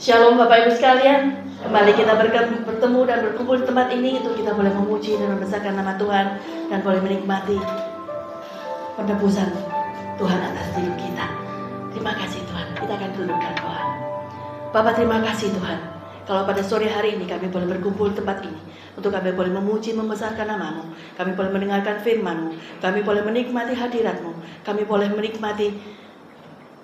Shalom Bapak Ibu sekalian, kembali kita bertemu dan berkumpul di tempat ini untuk kita boleh memuji dan membesarkan nama Tuhan dan boleh menikmati penebusan Tuhan atas hidup kita. Terima kasih Tuhan, kita akan tundukkan Tuhan. Bapak terima kasih Tuhan, kalau pada sore hari ini kami boleh berkumpul di tempat ini untuk kami boleh memuji, membesarkan nama-Mu, kami boleh mendengarkan firman-Mu, kami boleh menikmati hadirat-Mu, kami boleh menikmati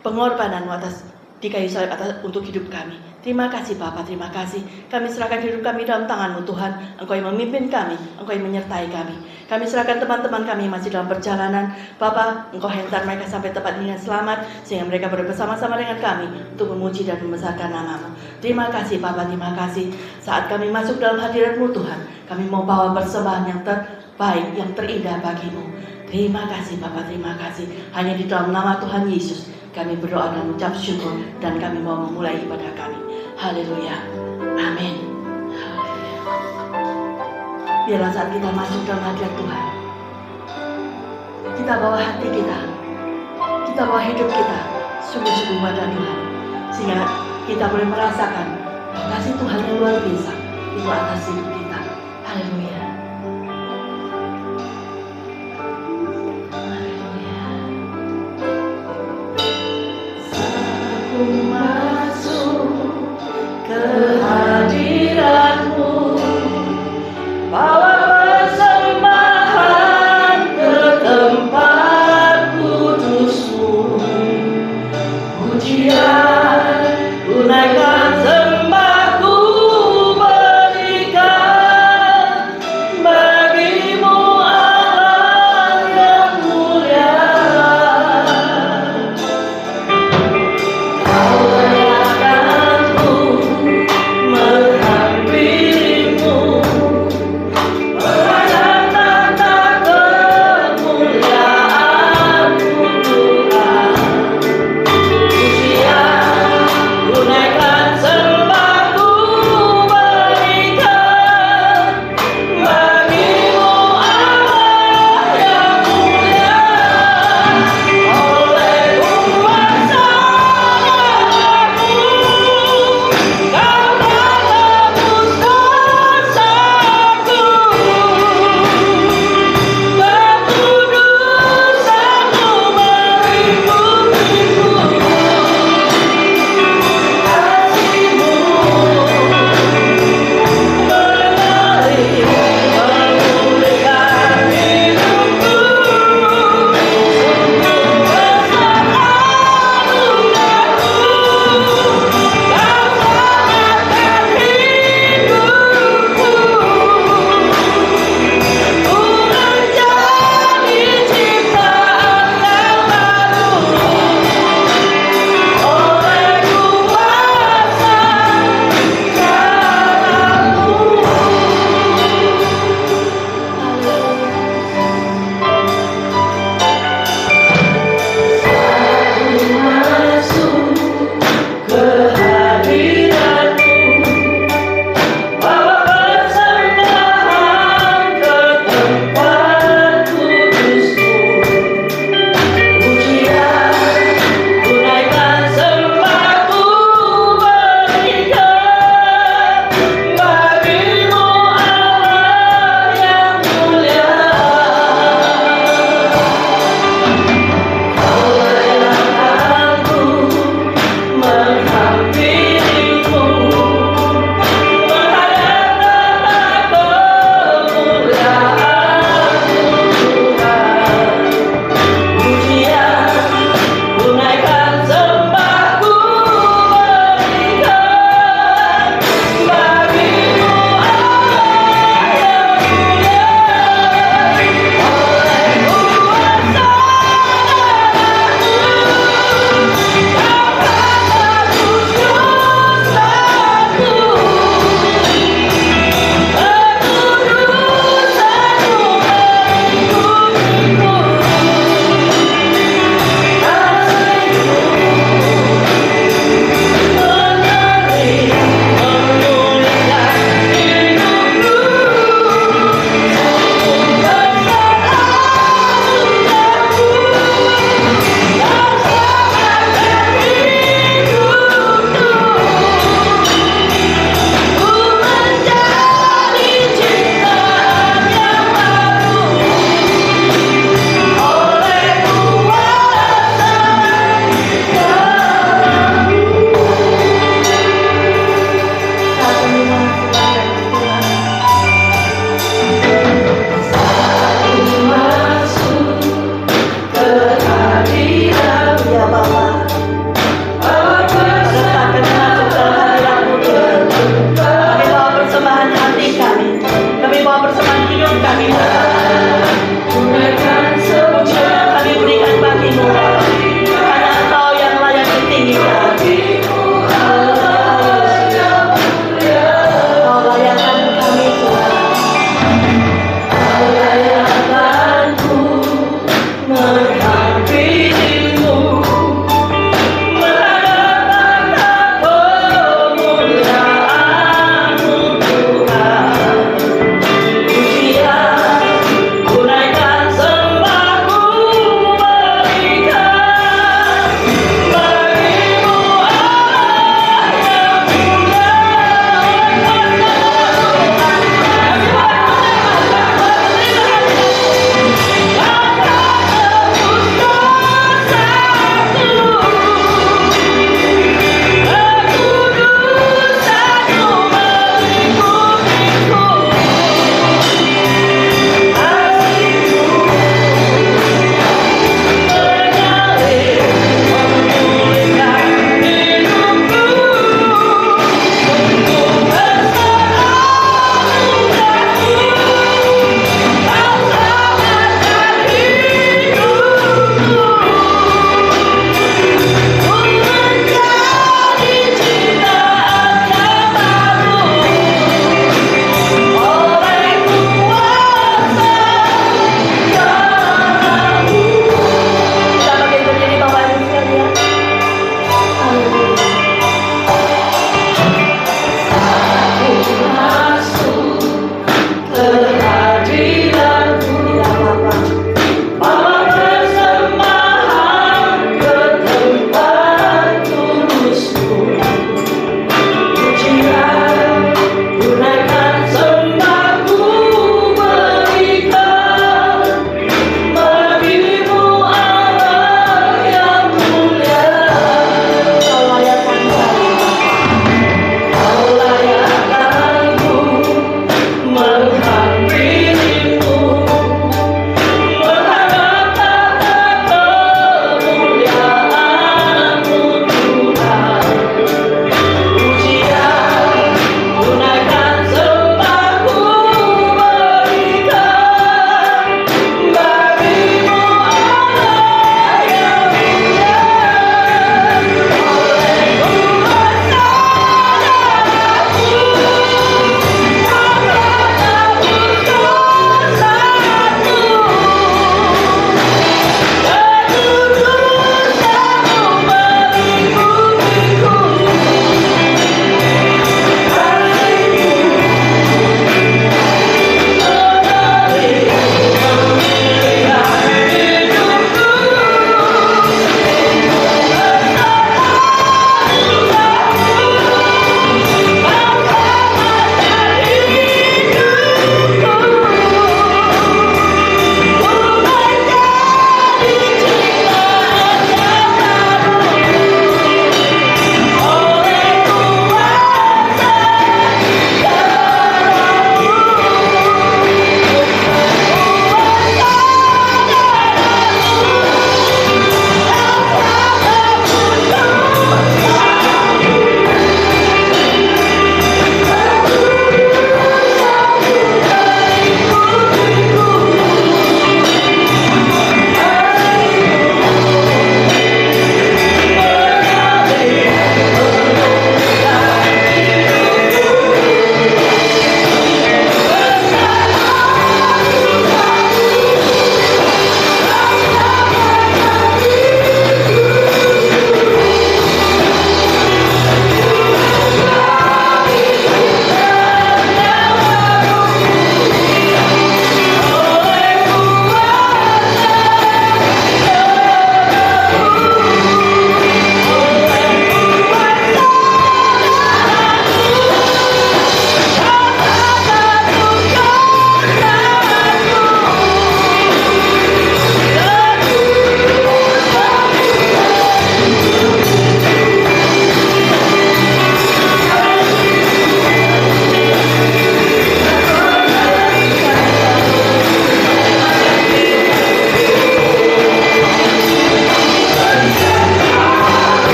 pengorbanan-Mu atas di kayu salib atas untuk hidup kami. Terima kasih Bapa, terima kasih. Kami serahkan hidup kami dalam tangan-Mu Tuhan. Engkau yang memimpin kami, Engkau yang menyertai kami. Kami serahkan teman-teman kami yang masih dalam perjalanan. Bapa, Engkau hantar mereka sampai tempat ini dengan selamat, sehingga mereka boleh bersama-sama dengan kami untuk memuji dan membesarkan nama-Mu. Terima kasih Bapa, terima kasih. Saat kami masuk dalam hadirat-Mu Tuhan, kami mau bawa persembahan yang terbaik, yang terindah bagi-Mu. Terima kasih Bapa, terima kasih. Hanya di dalam nama Tuhan Yesus kami berdoa dan mengucap syukur, dan kami mau memulai ibadah kami. Haleluya. Amin. Haleluya. Biarlah saat kita masuk dalam hadirat Tuhan, kita bawa hati kita bawa hidup kita sungguh-sungguh pada Tuhan, sehingga kita boleh merasakan kasih Tuhan yang luar biasa itu atas hidup kita. Haleluya. Masuk ke hadirat-Mu, bawa persembahan ke tempat kudus-Mu. Pujian ku naikkan, sembahku berikan bagi-Mu Allah yang mulia. Yeah.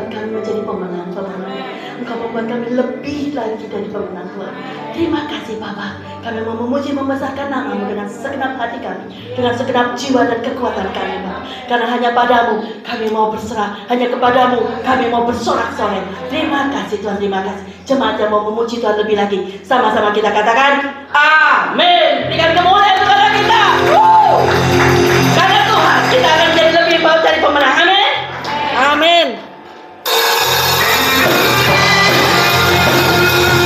kami menjadi pemenang-pemenang. Engkau membuat kami lebih lagi dari pemenang, Tuhan. Terima kasih Bapa. Kami mau memuji membesarkan nama-Mu dengan segenap hati kami, dengan segenap jiwa dan kekuatan kami, Bapa. Karena hanya padamu kami mau berserah, hanya kepadamu kami mau bersorak-sorai. Terima kasih Tuhan, terima kasih. Jemaat yang mau memuji Tuhan lebih lagi, sama-sama kita katakan amin. Berikan kemuliaan kepada kita. Karena Tuhan kita akan menjadi lebih baik dari pemenang. Amin. Amin.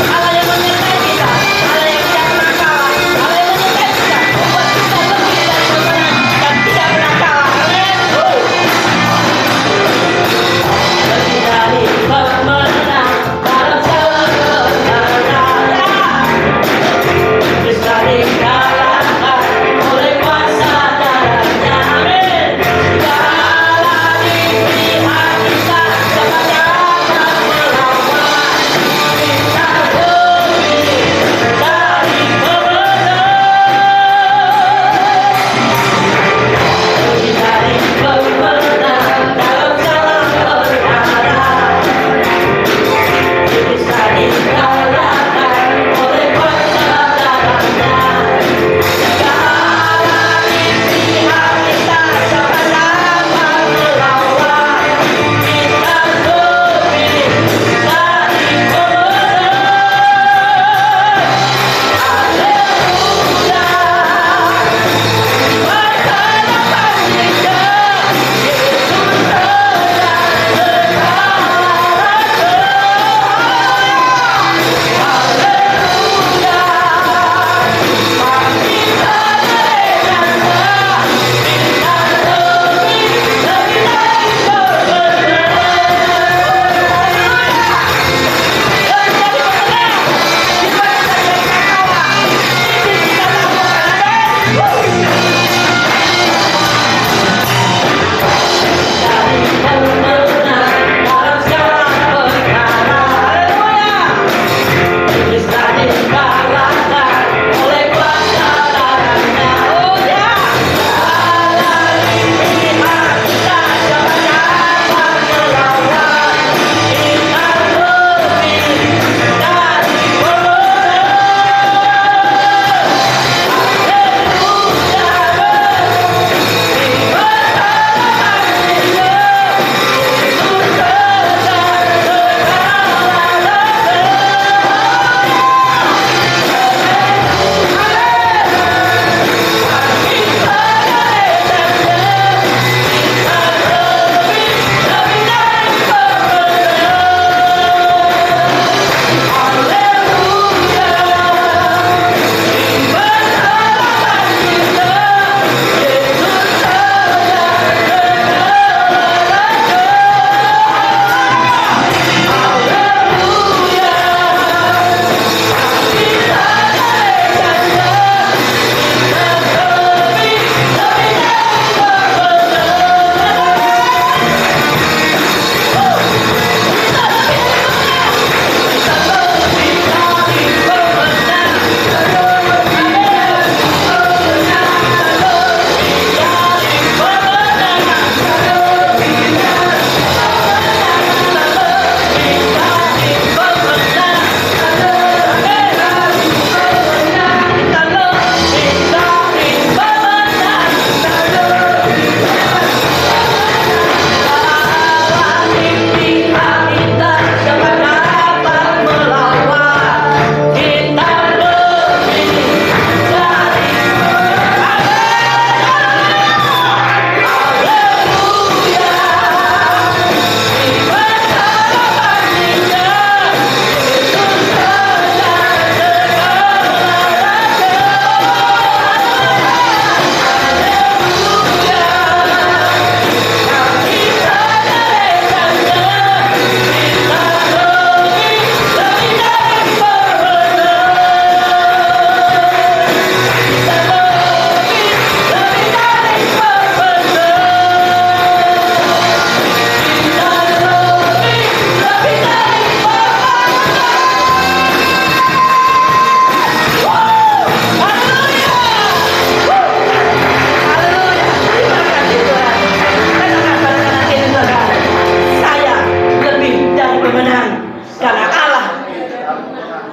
Allah yang menyertai kita, Allah yang tidak pernah kalah, Allah yang menyertai kita, membuat kita lebih dari pemenang dan tidak pernah kalah. Amin. Lebih dari pemenang dalam segala bisa dikalahkan oleh kuasa darahnya. Amin. menang.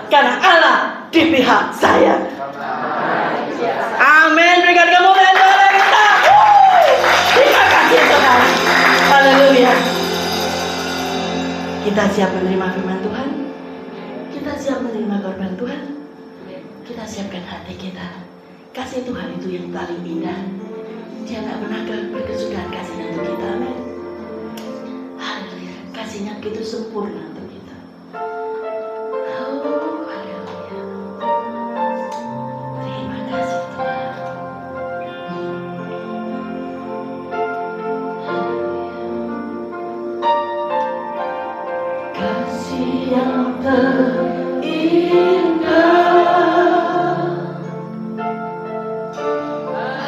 Karena Allah di pihak saya. Amin. Berikan kemuliaan kepada kita. Terima kasih Tuhan. Haleluya. Kita siap menerima firman Tuhan. Kita siap menerima korban Tuhan. Kita siapkan hati kita. Kasih Tuhan itu yang paling indah. Dia tidak pernah berkesudahan kasihnya untuk kita. Amin. Haleluya. Kasihnya begitu sempurna untuk kita. Oh, haleluya. Terima kasih Tuhan. Kasih yang terindah,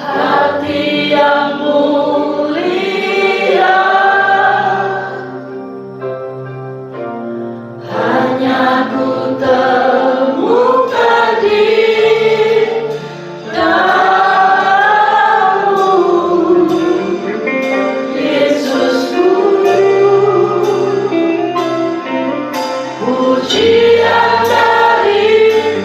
hati yang mulia, hanya ku temukan di dalam-Mu, Yesusku. Pujian dari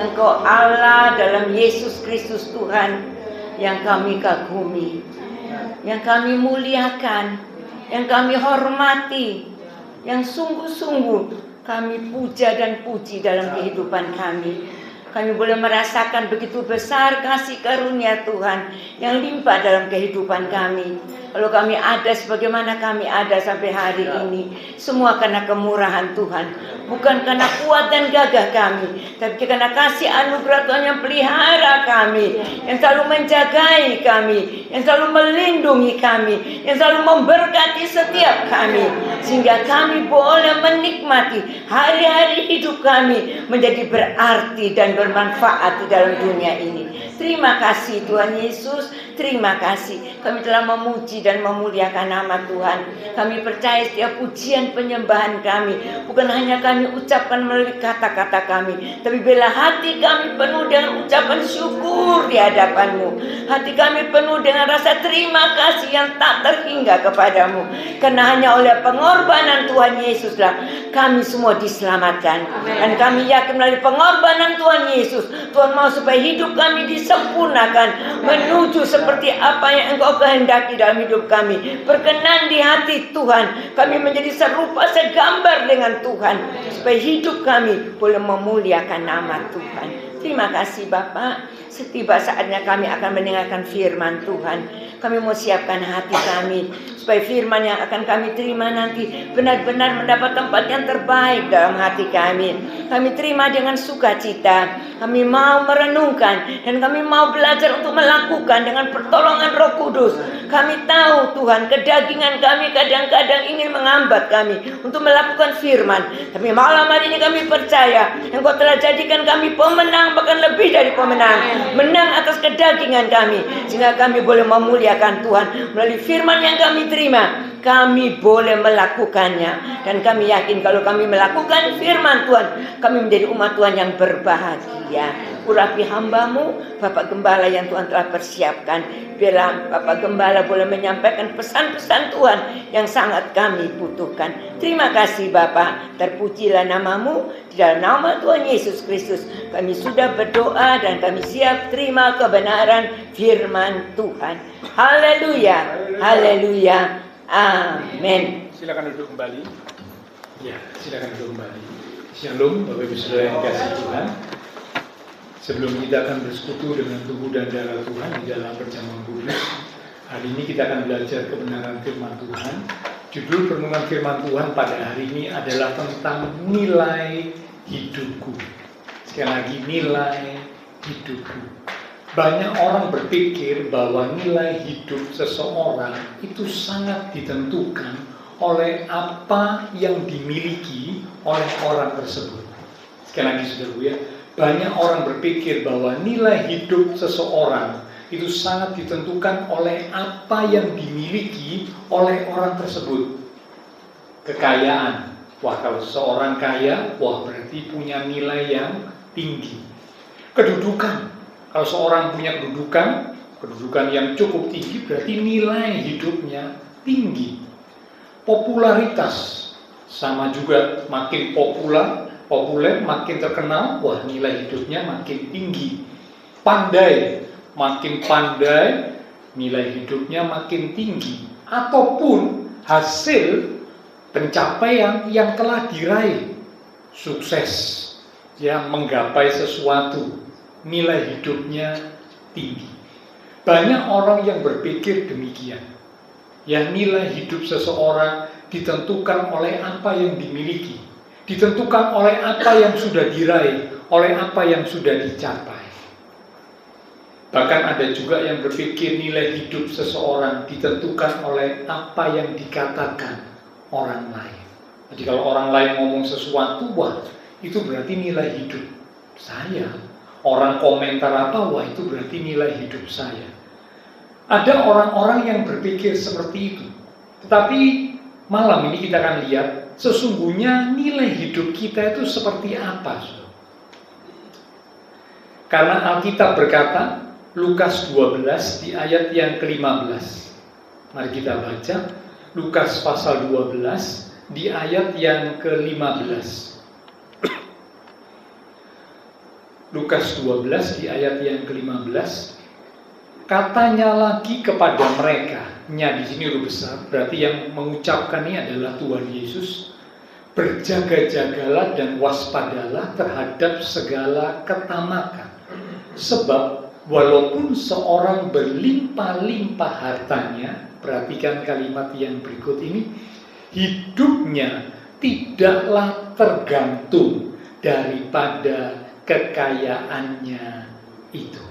Engkau Allah dalam Yesus Kristus Tuhan yang kami kagumi, yang kami muliakan, yang kami hormati, yang sungguh-sungguh kami puja dan puji dalam kehidupan kami. Kami boleh merasakan begitu besar kasih karunia Tuhan yang limpah dalam kehidupan kami. Kalau kami ada sebagaimana kami ada sampai hari ini, semua karena kemurahan Tuhan. Bukan karena kuat dan gagah kami, tapi karena kasih anugerah Tuhan yang pelihara kami, yang selalu menjagai kami, yang selalu melindungi kami, yang selalu memberkati setiap kami. Sehingga kami boleh menikmati hari-hari hidup kami menjadi berarti dan bermanfaat di dalam dunia ini. Terima kasih Tuhan Yesus, terima kasih. Kami telah memuji dan memuliakan nama Tuhan. Kami percaya setiap pujian penyembahan kami bukan hanya kami ucapkan melalui kata-kata kami, tapi bila hati kami penuh dengan ucapan syukur di hadapan-Mu. Hati kami penuh dengan rasa terima kasih yang tak terhingga kepadamu. Karena hanya oleh pengorbanan Tuhan Yesuslah kami semua diselamatkan. Dan kami yakin melalui pengorbanan Tuhan Yesus, Tuhan mau supaya hidup kami disempurnakan menuju seperti apa yang Engkau kehendaki dalam hidup kami. Berkenan di hati Tuhan, kami menjadi serupa segambar dengan Tuhan, supaya hidup kami boleh memuliakan nama Tuhan. Terima kasih Bapak. Setiba saatnya kami akan mendengarkan firman Tuhan. Kami mau siapkan hati kami supaya firman yang akan kami terima nanti benar-benar mendapat tempat yang terbaik dalam hati kami. Kami terima dengan sukacita. Kami mau merenungkan dan kami mau belajar untuk melakukan dengan pertolongan Roh Kudus. Kami tahu Tuhan, kedagingan kami kadang-kadang ingin menghambat kami untuk melakukan firman. Tapi malam hari ini kami percaya Engkau telah jadikan kami pemenang, bahkan lebih dari pemenang. Menang atas kedagingan kami, sehingga kami boleh memuliakan Tuhan melalui firman yang kami terima. Kami boleh melakukannya, dan kami yakin kalau kami melakukan firman Tuhan, kami menjadi umat Tuhan yang berbahagia. Urapi hamba-Mu, Bapak Gembala yang Tuhan telah persiapkan. Biarlah Bapak Gembala boleh menyampaikan pesan-pesan Tuhan yang sangat kami butuhkan. Terima kasih Bapak, terpujilah nama-Mu. Di dalam nama Tuhan Yesus Kristus kami sudah berdoa dan kami siap terima kebenaran firman Tuhan. Haleluya, haleluya, amin. Silakan duduk kembali. Ya, silakan duduk kembali. Shalom Bapak Ibu Saudara yang dikasihi Tuhan. Sebelum kita akan bersekutu dengan tubuh dan darah Tuhan di dalam perjamuan kudus, hari ini kita akan belajar kebenaran firman Tuhan. Judul renungan firman Tuhan pada hari ini adalah tentang nilai hidupku. Sekali lagi, nilai hidupku. Banyak orang berpikir bahwa nilai hidup seseorang itu sangat ditentukan oleh apa yang dimiliki oleh orang tersebut. Sekali lagi saudara ya, banyak orang berpikir bahwa nilai hidup seseorang itu sangat ditentukan oleh apa yang dimiliki oleh orang tersebut. Kekayaan, wah kalau seseorang kaya, wah berarti punya nilai yang tinggi. Kedudukan, kalau seorang punya kedudukan yang cukup tinggi, berarti nilai hidupnya tinggi. Popularitas, sama juga makin populer, makin terkenal, wah nilai hidupnya makin tinggi. Pandai, makin pandai, nilai hidupnya makin tinggi. Ataupun hasil pencapaian yang telah diraih, sukses, yang menggapai sesuatu, nilai hidupnya tinggi. Banyak orang yang berpikir demikian. Ya, nilai hidup seseorang ditentukan oleh apa yang dimiliki, ditentukan oleh apa yang sudah diraih, oleh apa yang sudah dicapai. Bahkan ada juga yang berpikir nilai hidup seseorang ditentukan oleh apa yang dikatakan orang lain. Jadi kalau orang lain ngomong sesuatu, wah itu berarti nilai hidup saya. Orang komentar apa, wah itu berarti nilai hidup saya. Ada orang-orang yang berpikir seperti itu. Tetapi malam ini kita akan lihat sesungguhnya nilai hidup kita itu seperti apa. Karena Alkitab berkata, Lukas 12 di ayat yang ke-15. Mari kita baca Lukas pasal 12 di ayat yang ke-15. Lukas 12 di ayat yang ke-15. Katanya lagi kepada mereka, nya di sini huruf besar, berarti yang mengucapkan ini adalah Tuhan Yesus. Berjaga-jagalah dan waspadalah terhadap segala ketamakan. Sebab walaupun seorang berlimpah-limpah hartanya, perhatikan kalimat yang berikut ini, hidupnya tidaklah tergantung daripada kekayaannya itu.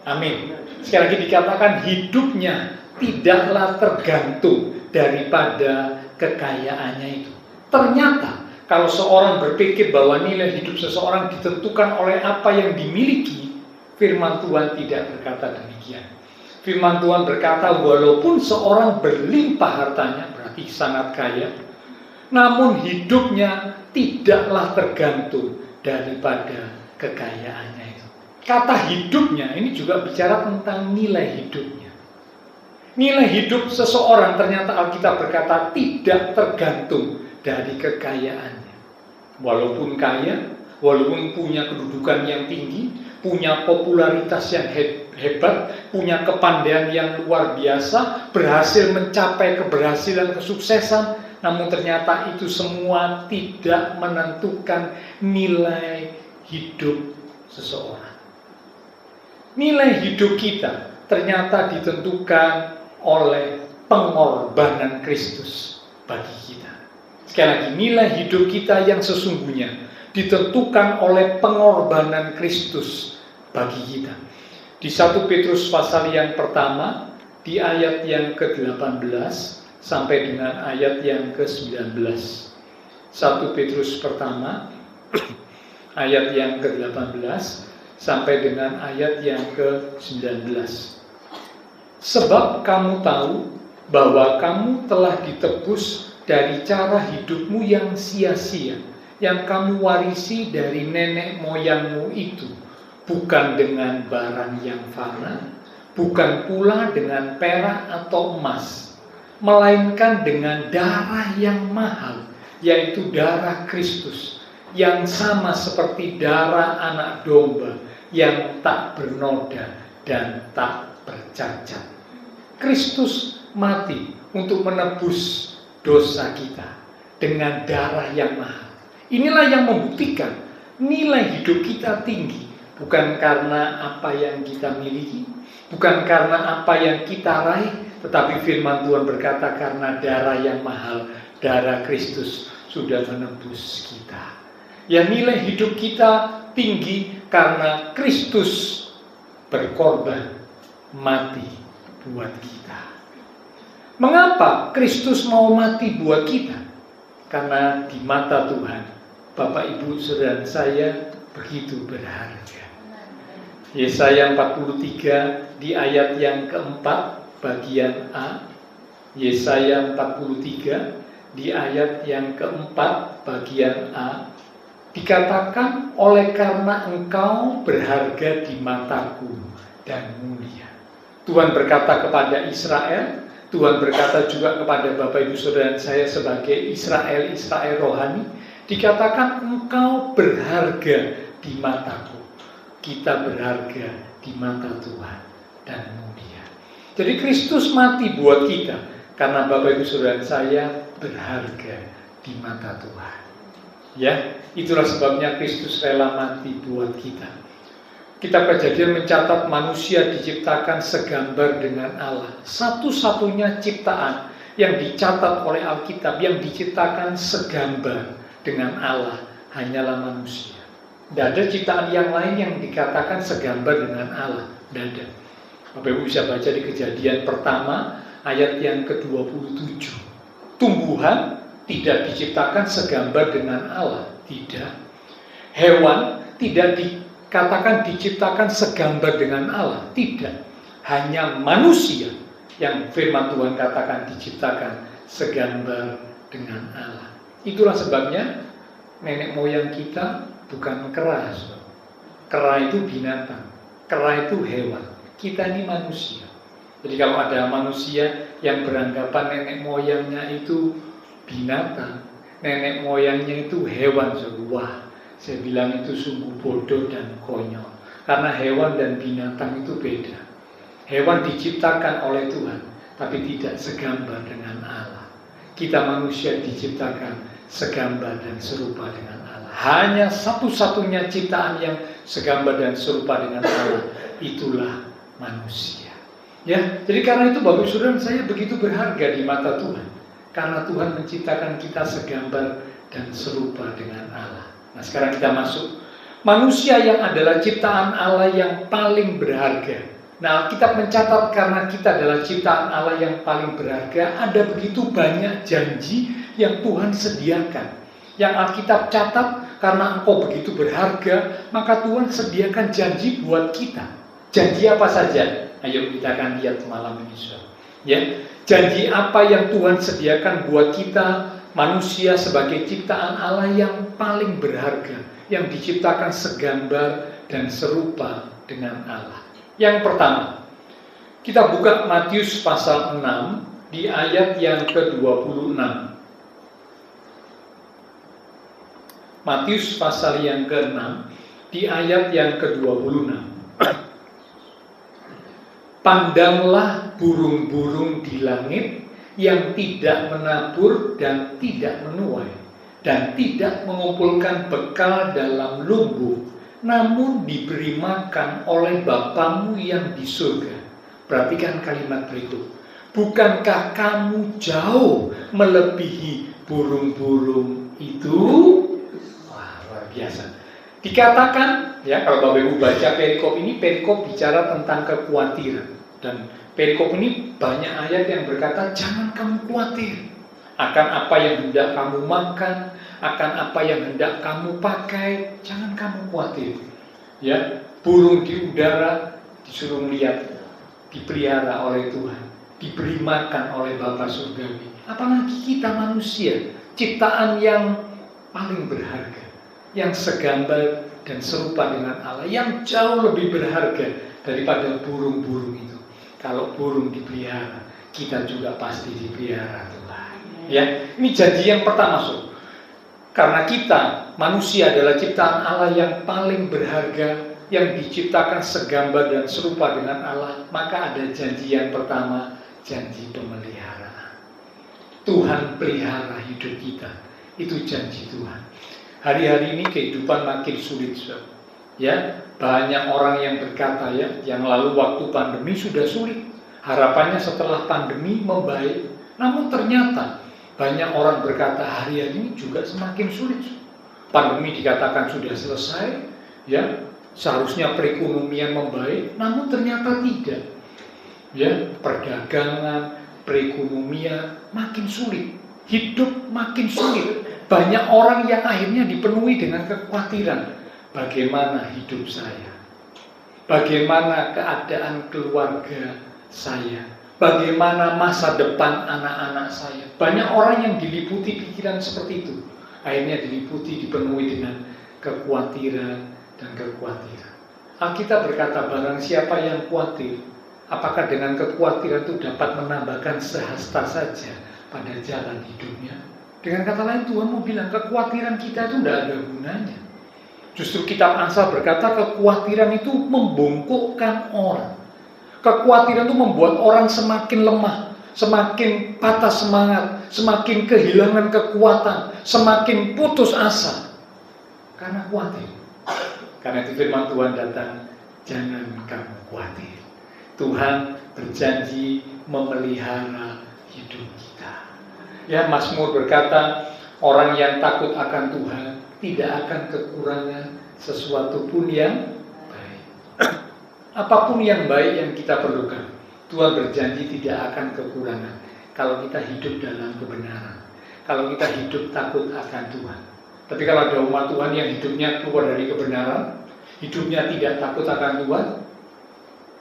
Amin. Sekali lagi dikatakan hidupnya tidaklah tergantung daripada kekayaannya itu. Ternyata kalau seorang berpikir bahwa nilai hidup seseorang ditentukan oleh apa yang dimiliki, firman Tuhan tidak berkata demikian. Firman Tuhan berkata walaupun seorang berlimpah hartanya, berarti sangat kaya, namun hidupnya tidaklah tergantung daripada kekayaannya itu. Kata hidupnya ini juga bicara tentang nilai hidupnya. Nilai hidup seseorang ternyata Alkitab berkata tidak tergantung dari kekayaannya. Walaupun kaya, walaupun punya kedudukan yang tinggi, punya popularitas yang hebat, punya kepandaian yang luar biasa, berhasil mencapai keberhasilan, kesuksesan, namun ternyata itu semua tidak menentukan nilai hidup seseorang. Nilai hidup kita ternyata ditentukan oleh pengorbanan Kristus bagi kita. Sekali lagi, nilai hidup kita yang sesungguhnya ditentukan oleh pengorbanan Kristus bagi kita. Di 1 Petrus pasal yang pertama, di ayat yang ke-18 sampai dengan ayat yang ke-19. 1 Petrus pertama, ayat yang ke-18 sampai dengan ayat yang ke-19. Sebab kamu tahu bahwa kamu telah ditebus dari cara hidupmu yang sia-sia, yang kamu warisi dari nenek moyangmu itu, bukan dengan barang yang fana, bukan pula dengan perak atau emas, melainkan dengan darah yang mahal, yaitu darah Kristus, yang sama seperti darah anak domba, yang tak bernoda dan tak bercacat. Kristus mati untuk menebus dosa kita dengan darah yang mahal. Inilah yang membuktikan nilai hidup kita tinggi, bukan karena apa yang kita miliki, bukan karena apa yang kita raih, tetapi firman Tuhan berkata karena darah yang mahal, darah Kristus sudah menebus kita. Ya, nilai hidup kita tinggi karena Kristus berkorban mati buat kita. Mengapa Kristus mau mati buat kita? Karena di mata Tuhan, Bapak, Ibu, saudara saya begitu berharga. Yesaya 43 di ayat yang keempat bagian A. Yesaya 43 di ayat yang keempat bagian A. Dikatakan oleh karena engkau berharga di mataku dan mulia. Tuhan berkata kepada Israel, Tuhan berkata juga kepada Bapak Ibu Saudara saya sebagai Israel rohani, dikatakan engkau berharga di mataku. Kita berharga di mata Tuhan dan mulia. Jadi Kristus mati buat kita karena Bapak Ibu Saudara saya berharga di mata Tuhan. Ya, itulah sebabnya Kristus rela mati buat kita. Kitab Kejadian mencatat manusia diciptakan segambar dengan Allah. Satu-satunya ciptaan yang dicatat oleh Alkitab yang diciptakan segambar dengan Allah hanyalah manusia. Tidak ada ciptaan yang lain yang dikatakan segambar dengan Allah. Tidak ada. Bapak Ibu bisa baca di Kejadian pertama ayat yang ke-27. Tumbuhan tidak diciptakan segambar dengan Allah. Tidak. Hewan tidak dikatakan diciptakan segambar dengan Allah. Tidak. Hanya manusia yang firman Tuhan katakan diciptakan segambar dengan Allah. Itulah sebabnya nenek moyang kita bukan kera. Kera itu binatang. Kera itu hewan. Kita ini manusia. Jadi kalau ada manusia yang beranggapan nenek moyangnya itu binatang, nenek moyangnya itu hewan, wah, Saya bilang itu sungguh bodoh dan konyol. Karena hewan dan binatang itu beda. Hewan diciptakan oleh Tuhan, tapi tidak segambar dengan Allah. Kita manusia diciptakan segambar dan serupa dengan Allah. Hanya satu-satunya ciptaan yang segambar dan serupa dengan Allah, itulah manusia. Ya, jadi karena itu Bapak Saudara, saya begitu berharga di mata Tuhan. Karena Tuhan menciptakan kita segambar dan serupa dengan Allah. Nah, sekarang kita masuk. Manusia yang adalah ciptaan Allah yang paling berharga. Nah, Alkitab mencatat karena kita adalah ciptaan Allah yang paling berharga, ada begitu banyak janji yang Tuhan sediakan. Yang Alkitab catat, karena engkau begitu berharga, maka Tuhan sediakan janji buat kita. Janji apa saja? Ayo kita akan lihat malam ini, saudara. Ya, janji apa yang Tuhan sediakan buat kita, manusia sebagai ciptaan Allah yang paling berharga, yang diciptakan segambar dan serupa dengan Allah. Yang pertama, kita buka Matius pasal 6 di ayat yang ke-26. Matius pasal yang ke-6 di ayat yang ke-26. Pandanglah burung-burung di langit yang tidak menabur dan tidak menuai, dan tidak mengumpulkan bekal dalam lumbung, namun diberi makan oleh Bapamu yang di surga. Perhatikan kalimat berikut. Bukankah kamu jauh melebihi burung-burung itu? Wah, luar biasa. Dikatakan, ya, kalau Bapak Ibu baca perikop ini, perikop bicara tentang kekhawatiran. Dan perikop ini banyak ayat yang berkata, jangan kamu khawatir akan apa yang hendak kamu makan, akan apa yang hendak kamu pakai, jangan kamu khawatir. Ya, burung di udara disuruh melihat, dipelihara oleh Tuhan, diberi makan oleh Bapa Surgawi. Apalagi kita manusia, ciptaan yang paling berharga, yang segambar dan serupa dengan Allah, yang jauh lebih berharga daripada burung-burung itu. Kalau burung dipelihara, kita juga pasti dipelihara Tuhan. Ya, ini janji yang pertama, Saudara. Karena kita manusia adalah ciptaan Allah yang paling berharga, yang diciptakan segambar dan serupa dengan Allah, maka ada janji yang pertama, janji pemeliharaan. Tuhan pelihara hidup kita, itu janji Tuhan. Hari-hari ini kehidupan makin sulit, Saudara. Ya, banyak orang yang berkata, ya, yang lalu waktu pandemi sudah sulit, harapannya setelah pandemi membaik. Namun ternyata banyak orang berkata hari ini juga semakin sulit. Pandemi dikatakan sudah selesai, ya, seharusnya perekonomian membaik, namun ternyata tidak. Ya, perdagangan, perekonomian makin sulit, hidup makin sulit. Banyak orang yang akhirnya dipenuhi dengan kekhawatiran. Bagaimana hidup saya? Bagaimana keadaan keluarga saya? Bagaimana masa depan anak-anak saya? Banyak orang yang diliputi pikiran seperti itu. Akhirnya dipenuhi dengan kekhawatiran dan kekhawatiran. Alkitab berkata, barang siapa yang khawatir, apakah dengan kekhawatiran itu dapat menambahkan sehasta saja pada jalan hidupnya? Dengan kata lain, Tuhan mau bilang, kekhawatiran kita itu tidak ada gunanya. Justru kitab Amsal berkata kekhawatiran itu membungkukkan orang. Kekhawatiran itu membuat orang semakin lemah, semakin patah semangat, semakin kehilangan kekuatan, semakin putus asa. Karena khawatir. Karena itu firman Tuhan datang, jangan kamu khawatir. Tuhan berjanji memelihara hidup kita. Ya, Mazmur berkata, orang yang takut akan Tuhan tidak akan kekurangan sesuatu pun yang baik. Apapun yang baik yang kita perlukan, Tuhan berjanji tidak akan kekurangan kalau kita hidup dalam kebenaran, kalau kita hidup takut akan Tuhan. Tapi kalau ada umat Tuhan yang hidupnya keluar dari kebenaran, hidupnya tidak takut akan Tuhan,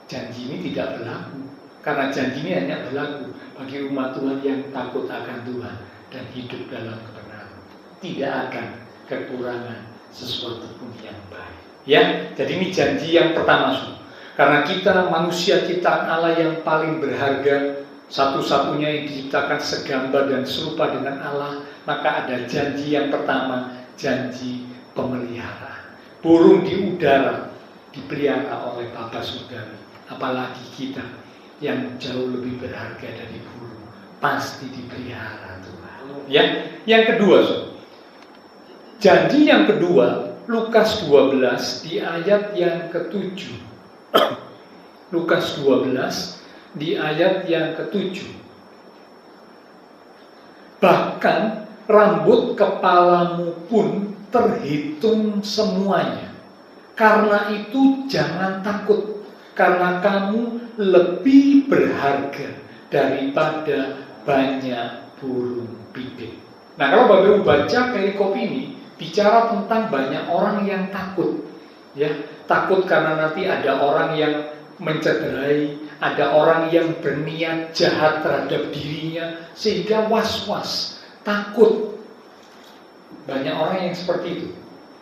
janji ini tidak berlaku. Karena janji ini hanya berlaku bagi umat Tuhan yang takut akan Tuhan dan hidup dalam kebenaran. Tidak akan kekurangan sesuatu pun yang baik. Ya, jadi ini janji yang pertama, Saudara. Karena kita manusia ciptaan Allah yang paling berharga, satu-satunya yang diciptakan segambar dan serupa dengan Allah, maka ada janji yang pertama, janji pemeliharaan. Burung di udara dipelihara oleh Bapa Surgawi. Apalagi kita yang jauh lebih berharga dari burung, pasti dipelihara Tuhan. Ya, yang kedua, janji yang kedua, Lukas 12 di ayat yang ke-7. Lukas 12 di ayat yang ke-7. Bahkan rambut kepalamu pun terhitung semuanya. Karena itu jangan takut, karena kamu lebih berharga daripada banyak burung pipit. Nah, kalau Bapak Ibu baca perikop ini, bicara tentang banyak orang yang takut, ya, takut karena nanti ada orang yang mencederai, ada orang yang berniat jahat terhadap dirinya, sehingga was-was, takut. Banyak orang yang seperti itu.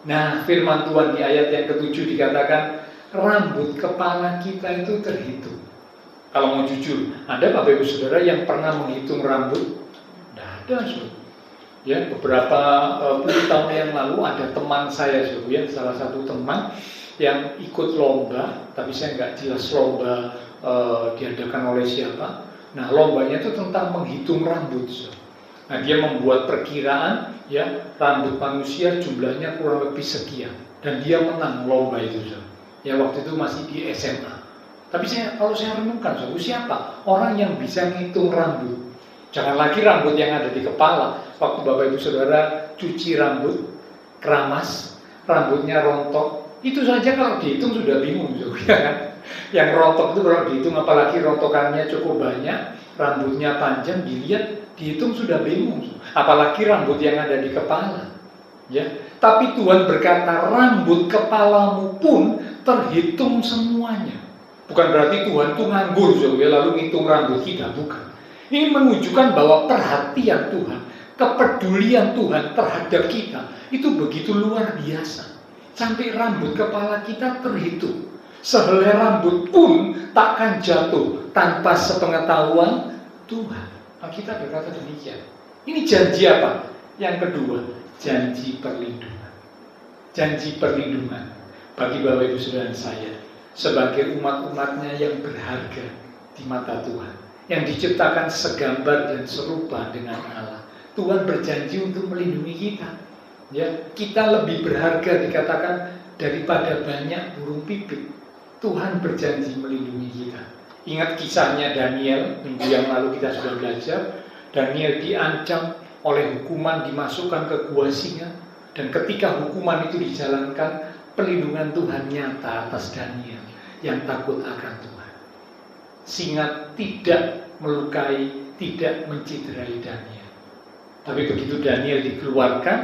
Nah, firman Tuhan di ayat yang ke-7 dikatakan, rambut kepala kita itu terhitung. Kalau mau jujur, ada Bapak Ibu Saudara yang pernah menghitung rambut? Tidak ada, saudara. Ya, beberapa puluh tahun yang lalu ada teman saya, ya, salah satu teman yang ikut lomba, tapi saya nggak jelas lomba diadakan oleh siapa. Nah, lombanya itu tentang menghitung rambut. Nah, dia membuat perkiraan, ya, rambut manusia jumlahnya kurang lebih sekian, dan dia menang lomba itu. Ya, waktu itu masih di SMA. Tapi kalau saya renungkan, siapa orang yang bisa ngitung rambut? Jangan lagi rambut yang ada di kepala. Waktu Bapak Ibu Saudara cuci rambut, keramas, rambutnya rontok, itu saja kalau dihitung sudah bingung, ya kan? Yang rontok itu kalau dihitung, apalagi rontokannya cukup banyak, rambutnya panjang, dilihat, dihitung sudah bingung. Apalagi rambut yang ada di kepala, ya. Tapi Tuhan berkata, rambut kepalamu pun terhitung semuanya. Bukan berarti Tuhan itu nganggur, ya, lalu ngitung rambut kita, bukan. Ini menunjukkan bahwa perhatian Tuhan, kepedulian Tuhan terhadap kita itu begitu luar biasa. Sampai rambut kepala kita terhitung. Sehelai rambut pun takkan jatuh tanpa sepengetahuan Tuhan. Kita berkata demikian. Ini janji apa? Yang kedua, janji perlindungan. Janji perlindungan bagi Bapak Ibu Saudara saya sebagai umat-umatnya yang berharga di mata Tuhan, yang diciptakan segambar dan serupa dengan Allah. Tuhan berjanji untuk melindungi kita. Ya, kita lebih berharga dikatakan daripada banyak burung pipit. Tuhan berjanji melindungi kita. Ingat kisahnya Daniel, minggu yang lalu kita sudah belajar. Daniel diancam oleh hukuman, dimasukkan ke gua singa, dan ketika hukuman itu dijalankan, perlindungan Tuhan nyata atas Daniel yang takut akan Tuhan. Singa tidak melukai, tidak menciderai Daniel. Tapi begitu Daniel dikeluarkan,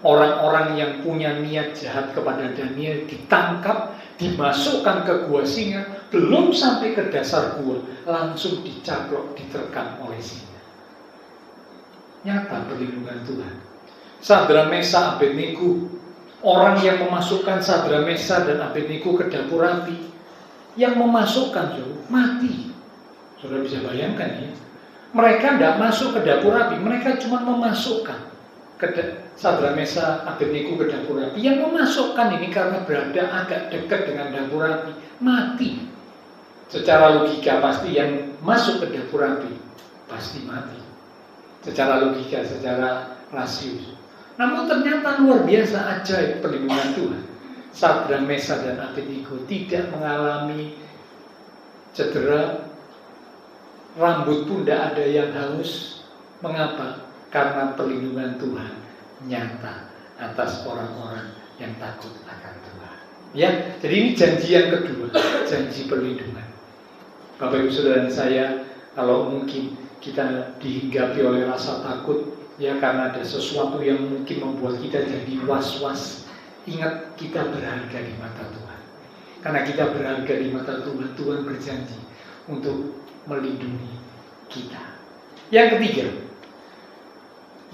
orang-orang yang punya niat jahat kepada Daniel ditangkap, dimasukkan ke gua singa, belum sampai ke dasar gua, langsung dicaplok, diterkam oleh singa. Nyata perlindungan Tuhan. Sadra Mesa Abednego, orang yang memasukkan Sadra Mesa dan Abednego ke dapur api, yang memasukkan mati. Saudara bisa bayangkan ya, mereka tidak masuk ke dapur api, mereka cuma memasukkan Sadra Mesa Abednego ke dapur api. Yang memasukkan ini karena berada agak dekat dengan dapur api, mati. Secara logika pasti yang masuk ke dapur api pasti mati. Secara logika, secara rasio. Namun ternyata luar biasa ajaib perlindungan Tuhan. Sadra Mesa dan Abednego tidak mengalami cedera, rambut pun tidak ada yang hangus. Mengapa? Karena perlindungan Tuhan nyata atas orang-orang yang takut akan Tuhan. Ya, jadi ini janji yang kedua, janji perlindungan. Bapak Ibu Saudara saya, kalau mungkin kita dihinggapi oleh rasa takut, ya karena ada sesuatu yang mungkin membuat kita jadi was-was, ingat kita berharga di mata Tuhan. Karena kita berharga di mata Tuhan, Tuhan berjanji untuk melindungi kita. Yang ketiga,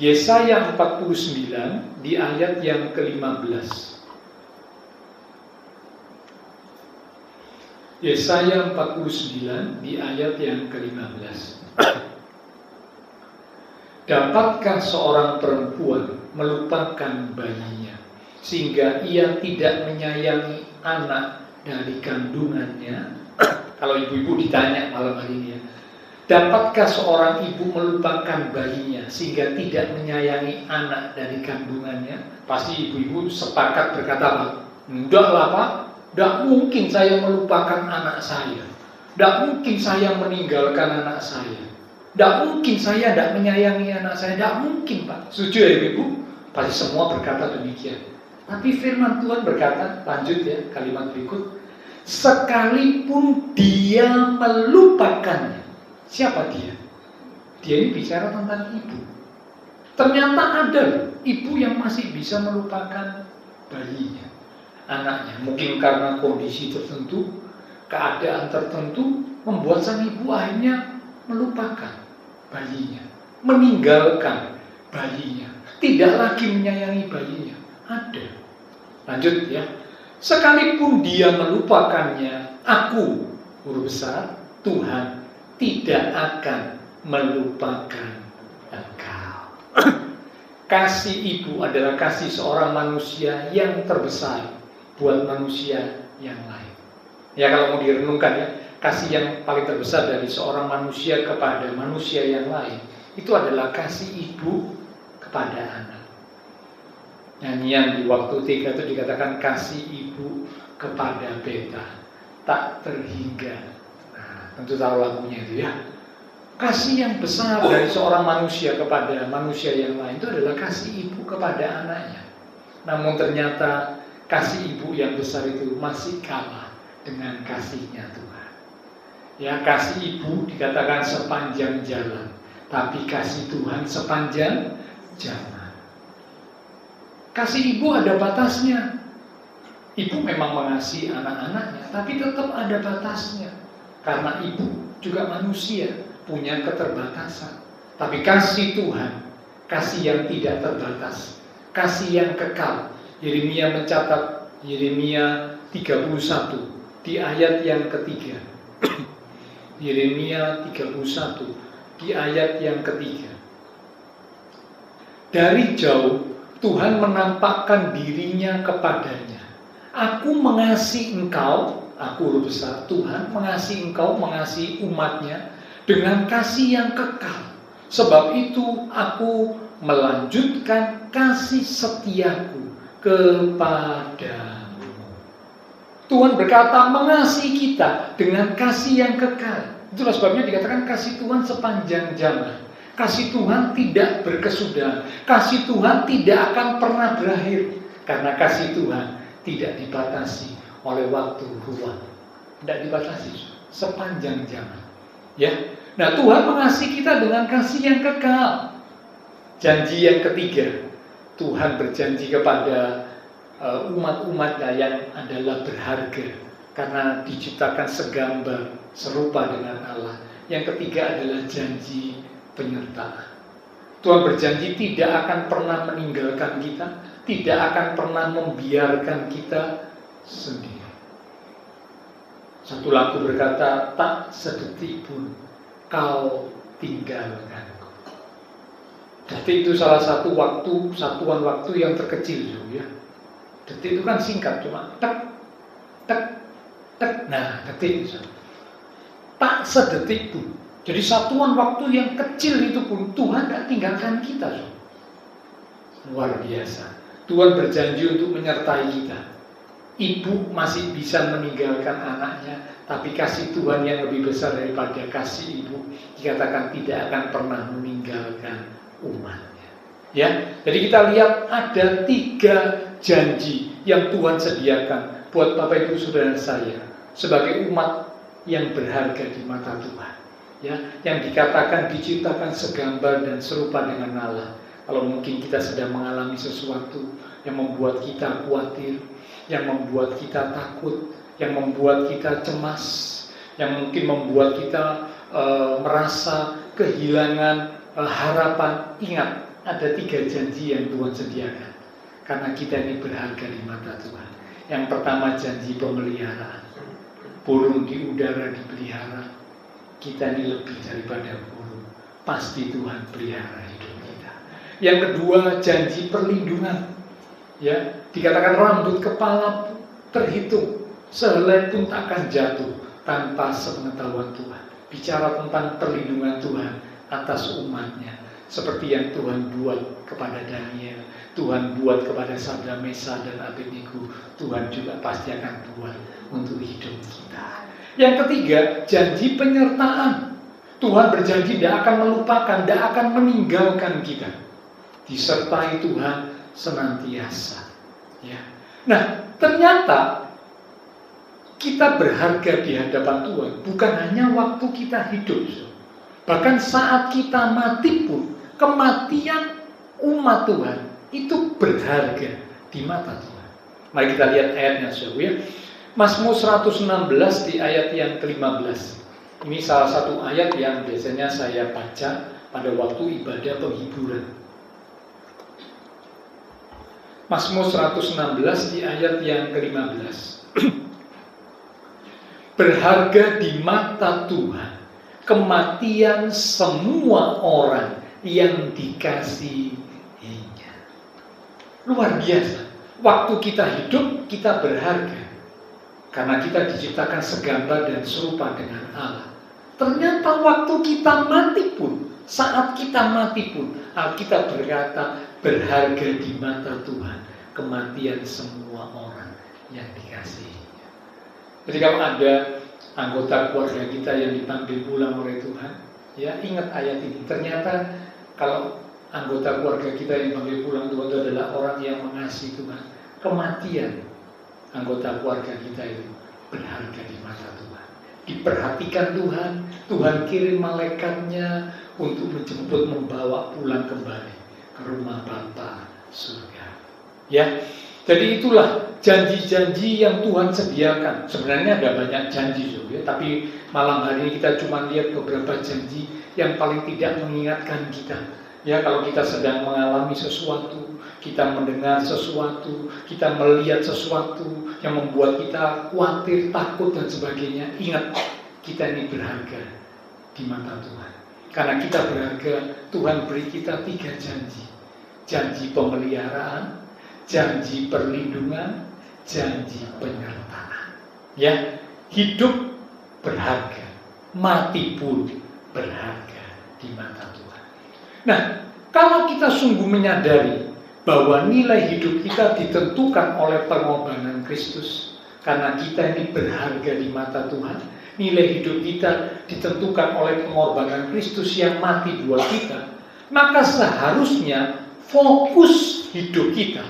Yesaya 49 di ayat yang ke-15. Yesaya 49 di ayat yang ke-15. Dapatkah seorang perempuan melupakan bayinya sehingga ia tidak menyayangi anak dari kandungannya. Kalau ibu-ibu ditanya malam hari ini ya, dapatkah seorang ibu melupakan bayinya sehingga tidak menyayangi anak dari kandungannya? Pasti ibu-ibu sepakat berkata apa? Enggak lah Pak, enggak mungkin saya melupakan anak saya. Enggak mungkin saya meninggalkan anak saya. Enggak mungkin saya enggak menyayangi anak saya. Enggak mungkin Pak. Setuju ya ibu? Pasti semua berkata demikian. Tapi firman Tuhan berkata, lanjut ya kalimat berikut, sekalipun dia melupakannya. Siapa dia? Dia ini bicara tentang ibu. Ternyata ada ibu yang masih bisa melupakan bayinya, anaknya. Mungkin karena kondisi tertentu, keadaan tertentu, membuat sang ibu akhirnya melupakan bayinya, meninggalkan bayinya, tidak lagi menyayangi bayinya. Ada. Lanjut ya. Sekalipun dia melupakannya, aku, huruf besar, Tuhan, tidak akan melupakan engkau. Kasih ibu adalah kasih seorang manusia yang terbesar buat manusia yang lain. Ya kalau mau direnungkan ya, kasih yang paling terbesar dari seorang manusia kepada manusia yang lain itu adalah kasih ibu kepada anak. Nyanyian di waktu 3 itu dikatakan kasih ibu kepada beta tak terhingga. Nah, tentu tahu lagunya itu ya. Kasih yang besar dari seorang manusia kepada manusia yang lain itu adalah kasih ibu kepada anaknya. Namun ternyata kasih ibu yang besar itu masih kalah dengan kasihnya Tuhan. Ya, kasih ibu dikatakan sepanjang jalan, tapi kasih Tuhan sepanjang jalan. Kasih ibu ada batasnya. Ibu memang mengasihi anak-anaknya, tapi tetap ada batasnya. Karena ibu juga manusia, punya keterbatasan. Tapi kasih Tuhan, kasih yang tidak terbatas, kasih yang kekal. Yeremia mencatat, Yeremia 31 di ayat yang ketiga. Yeremia 31 di ayat yang ketiga. Dari jauh Tuhan menampakkan dirinya kepadanya. Aku mengasihi engkau, aku huruf besar, Tuhan mengasihi engkau, mengasihi umatnya dengan kasih yang kekal. Sebab itu aku melanjutkan kasih setiaku kepadamu. Tuhan berkata mengasihi kita dengan kasih yang kekal. Itulah sebabnya dikatakan kasih Tuhan sepanjang zaman. Kasih Tuhan tidak berkesudahan. Kasih Tuhan tidak akan pernah berakhir. Karena kasih Tuhan tidak dibatasi oleh waktu ruang. Tidak dibatasi sepanjang zaman. Ya. Nah, Tuhan mengasihi kita dengan kasih yang kekal. Janji yang ketiga, Tuhan berjanji kepada umat-umatnya yang adalah berharga karena diciptakan segambar serupa dengan Allah. Yang ketiga adalah janji penyertaan. Tuhan berjanji tidak akan pernah meninggalkan kita, tidak akan pernah membiarkan kita sendiri. Satu lagu berkata, tak sedetik pun kau tinggalkanku. Detik itu salah satu waktu, satuan waktu yang terkecil ya. Detik itu kan singkat, cuma tek, tek, tek. Nah, detik itu. Tak sedetik pun. Jadi satuan waktu yang kecil itu pun Tuhan tidak tinggalkan kita. Luar biasa. Tuhan berjanji untuk menyertai kita. Ibu masih bisa meninggalkan anaknya, tapi kasih Tuhan yang lebih besar daripada kasih ibu dikatakan tidak akan pernah meninggalkan umatnya. Ya, jadi kita lihat ada 3 janji yang Tuhan sediakan buat Bapak Ibu Saudara saya sebagai umat yang berharga di mata Tuhan. Ya, yang dikatakan diciptakan segambar dan serupa dengan Allah. Kalau mungkin kita sedang mengalami sesuatu yang membuat kita khawatir, yang membuat kita takut, yang membuat kita cemas, yang mungkin membuat kita merasa kehilangan harapan, ingat ada 3 janji yang Tuhan sediakan. Karena kita ini berharga di mata Tuhan. Yang pertama janji pemeliharaan. Burung di udara dipelihara. Kita ini lebih daripada burung. Pasti Tuhan pelihara hidup kita. Yang kedua, janji perlindungan. Ya, dikatakan rambut kepala terhitung, sehelai pun tak akan jatuh tanpa sepengetahuan Tuhan. Bicara tentang perlindungan Tuhan atas umatnya, seperti yang Tuhan buat kepada Daniel, Tuhan buat kepada Sadrak, Mesak, dan Abednego, Tuhan juga pasti akan buat untuk hidup kita. Yang ketiga, janji penyertaan. Tuhan berjanji tidak akan melupakan, tidak akan meninggalkan kita. Disertai Tuhan senantiasa. Ya. Nah, ternyata kita berharga di hadapan Tuhan bukan hanya waktu kita hidup, bahkan saat kita mati pun, kematian umat Tuhan itu berharga di mata Tuhan. Mari kita lihat ayatnya, saudara, ya. Mazmur 116 di ayat yang ke-15. Ini salah satu ayat yang biasanya saya baca pada waktu ibadah penghiburan. Mazmur 116 di ayat yang ke-15. Berharga di mata Tuhan kematian semua orang yang dikasihinya. Luar biasa. Waktu kita hidup, kita berharga. Karena kita diciptakan segambar dan serupa dengan Allah. Ternyata waktu kita mati pun, saat kita mati pun, Alkitab berkata berharga di mata Tuhan kematian semua orang yang dikasihinya. Jadi kalau ada anggota keluarga kita yang dipanggil pulang oleh Tuhan, ya ingat ayat ini. Ternyata kalau anggota keluarga kita yang dipanggil pulang Tuhan itu adalah orang yang mengasihi Tuhan, kematian anggota keluarga kita itu berharga di mata Tuhan. Diperhatikan Tuhan, Tuhan kirim malaikatnya untuk menjemput, membawa pulang kembali ke rumah Bapa surga. Ya, jadi itulah janji-janji yang Tuhan sediakan. Sebenarnya ada banyak janji, ya, tapi malam hari ini kita cuma lihat beberapa janji yang paling tidak mengingatkan kita. Ya, kalau kita sedang mengalami sesuatu, kita mendengar sesuatu, kita melihat sesuatu yang membuat kita khawatir, takut, dan sebagainya, ingat, kita ini berharga di mata Tuhan. Karena kita berharga, Tuhan beri kita 3 janji. Janji pemeliharaan, janji perlindungan, janji penyertaan. Ya, hidup berharga, mati pun berharga di mata Tuhan. Nah, kalau kita sungguh menyadari bahwa nilai hidup kita ditentukan oleh pengorbanan Kristus, karena kita ini berharga di mata Tuhan, nilai hidup kita ditentukan oleh pengorbanan Kristus yang mati buat kita, maka seharusnya fokus hidup kita,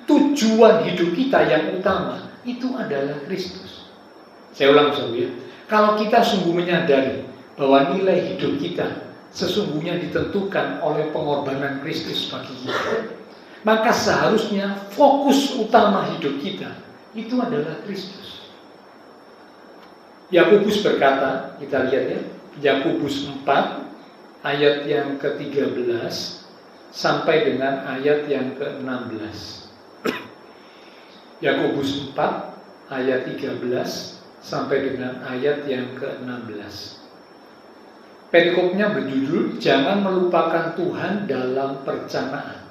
tujuan hidup kita yang utama itu adalah Kristus. Saya ulang, saudara, kalau kita sungguh menyadari bahwa nilai hidup kita sesungguhnya ditentukan oleh pengorbanan Kristus bagi kita, maka seharusnya fokus utama hidup kita itu adalah Kristus. Yakobus berkata, kita lihat ya, Yakobus 4 ayat yang ke-13 sampai dengan ayat yang ke-16. Yakobus 4 ayat 13 sampai dengan ayat yang ke-16. Perikopnya berjudul jangan melupakan Tuhan dalam perencanaan.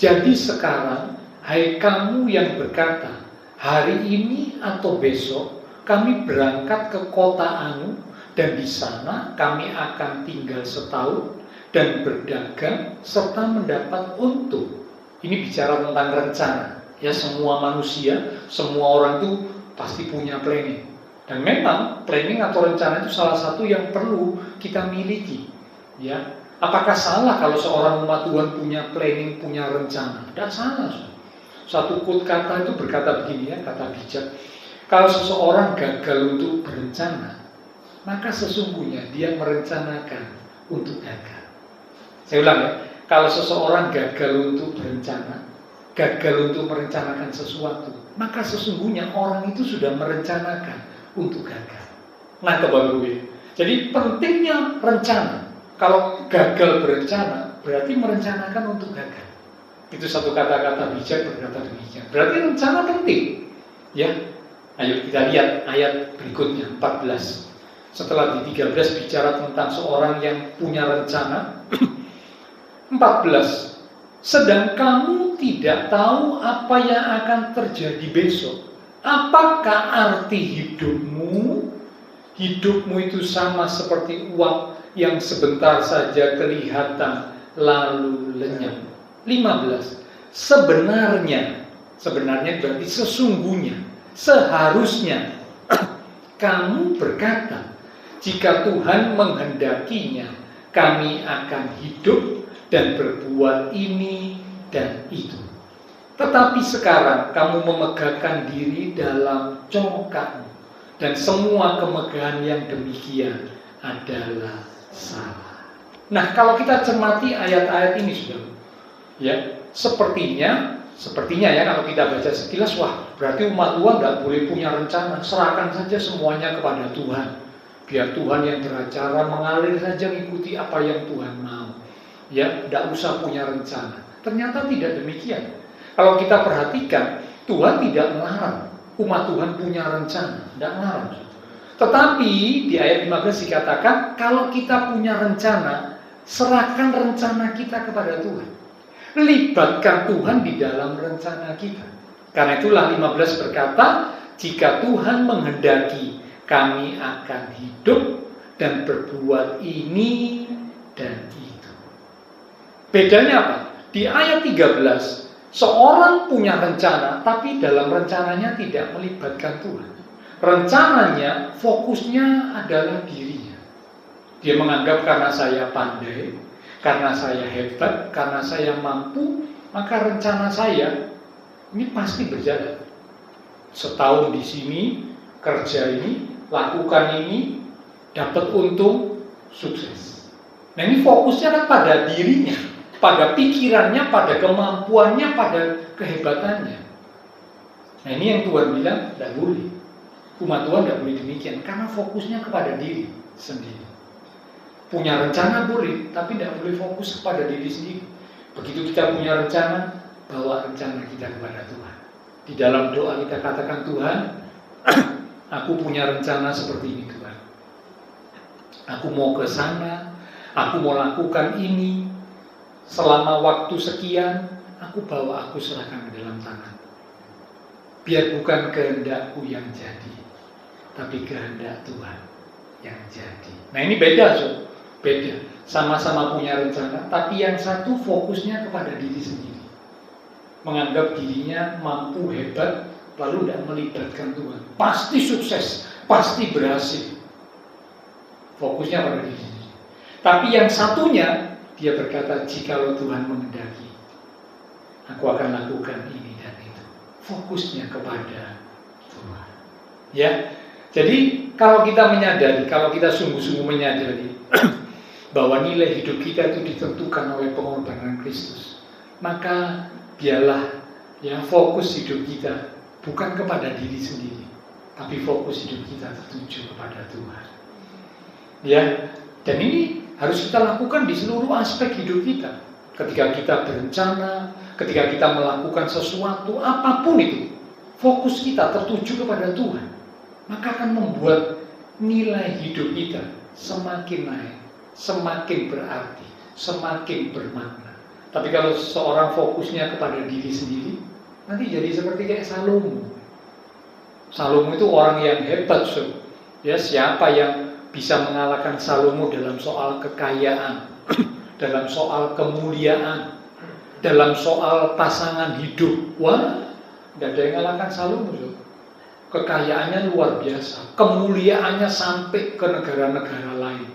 Jadi sekarang, hai kamu yang berkata, hari ini atau besok kami berangkat ke kota anu dan di sana kami akan tinggal setahun dan berdagang serta mendapat untung. Ini bicara tentang rencana. Ya, semua manusia, semua orang itu pasti punya planning. Dan memang planning atau rencana itu salah satu yang perlu kita miliki. Ya, apakah salah kalau seorang umat Tuhan punya planning, punya rencana? Tidak salah. Satu quote kata itu berkata begini ya, kata bijak. Kalau seseorang gagal untuk berencana, maka sesungguhnya dia merencanakan untuk gagal. Saya ulang ya, kalau seseorang gagal untuk berencana, gagal untuk merencanakan sesuatu, maka sesungguhnya orang itu sudah merencanakan untuk gagal. Nah, Bapak Ibu, jadi pentingnya rencana. Kalau gagal berencana, berarti merencanakan untuk gagal. Itu satu kata-kata bijak berkata demikian. Berarti rencana penting. Ya, ayo kita lihat ayat berikutnya 14. Setelah di 13 bicara tentang seorang yang punya rencana. 14. sedang kamu tidak tahu apa yang akan terjadi besok. Apakah arti hidupmu? Hidupmu itu sama seperti uap yang sebentar saja kelihatan lalu lenyap. 15. Sebenarnya berarti sesungguhnya, seharusnya kamu berkata, jika Tuhan menghendakinya, kami akan hidup dan berbuat ini dan itu. Tetapi sekarang kamu memegahkan diri dalam congkakmu, dan semua kemegahan yang demikian adalah salah. Nah, kalau kita cermati ayat-ayat ini, saudara, ya, sepertinya ya, kalau kita baca sekilas, wah, berarti umat Tuhan nggak boleh punya rencana, serahkan saja semuanya kepada Tuhan. Biar Tuhan yang beracara, mengalir saja mengikuti apa yang Tuhan mau. Ya, tidak usah punya rencana. Ternyata tidak demikian. Kalau kita perhatikan, Tuhan tidak melarang umat Tuhan punya rencana, tidak melarang. Tetapi di ayat 15 dikatakan, kalau kita punya rencana, serahkan rencana kita kepada Tuhan. Libatkan Tuhan di dalam rencana kita. Karena itulah 15 berkata, jika Tuhan menghendaki, kami akan hidup dan berbuat ini dan itu. Bedanya apa? Di ayat 13, seorang punya rencana, tapi dalam rencananya tidak melibatkan Tuhan. Rencananya, fokusnya adalah dirinya. Dia menganggap karena saya pandai, karena saya hebat, karena saya mampu, maka rencana saya ini pasti berjalan. Setahun di sini, kerja ini, lakukan ini, dapat untung, sukses. Nah, ini fokusnya kan pada dirinya, pada pikirannya, pada kemampuannya, pada kehebatannya. Nah, ini yang Tuhan bilang tidak boleh. Umat Tuhan tidak boleh demikian, karena fokusnya kepada diri sendiri. Punya rencana boleh, tapi tidak boleh fokus kepada diri sendiri. Begitu kita punya rencana, bawa rencana kita kepada Tuhan. Di dalam doa kita katakan, Tuhan, aku punya rencana seperti ini, Tuhan. Aku mau ke sana, aku mau lakukan ini, selama waktu sekian, aku serahkan ke dalam tangan. Biar bukan kehendakku yang jadi, tapi kehendak Tuhan yang jadi. Nah, ini beda, so. Beda. Sama-sama punya rencana, tapi yang satu fokusnya kepada diri sendiri. Menganggap dirinya mampu, hebat, lalu tidak melibatkan Tuhan. Pasti sukses, pasti berhasil. Fokusnya pada diri sendiri. Tapi yang satunya, dia berkata, jikalau Tuhan menghendaki, aku akan lakukan ini dan itu. Fokusnya kepada Tuhan. Ya, jadi kalau kita menyadari, kalau kita sungguh-sungguh menyadari bahwa nilai hidup kita itu ditentukan oleh pengorbanan Kristus, maka biarlah ya fokus hidup kita bukan kepada diri sendiri, tapi fokus hidup kita tertuju kepada Tuhan. Ya, dan ini harus kita lakukan di seluruh aspek hidup kita. Ketika kita berencana, ketika kita melakukan sesuatu, apapun itu, fokus kita tertuju kepada Tuhan, maka akan membuat nilai hidup kita semakin naik, semakin berarti, semakin bermakna. Tapi kalau seorang fokusnya kepada diri sendiri, nanti jadi seperti kayak Salomo. Salomo itu orang yang hebat, so. Ya, siapa yang bisa mengalahkan Salomo dalam soal kekayaan, dalam soal kemuliaan, dalam soal pasangan hidup? Wah, tidak ada yang mengalahkan Salomo, so. Kekayaannya luar biasa, kemuliaannya sampai ke negara-negara lain,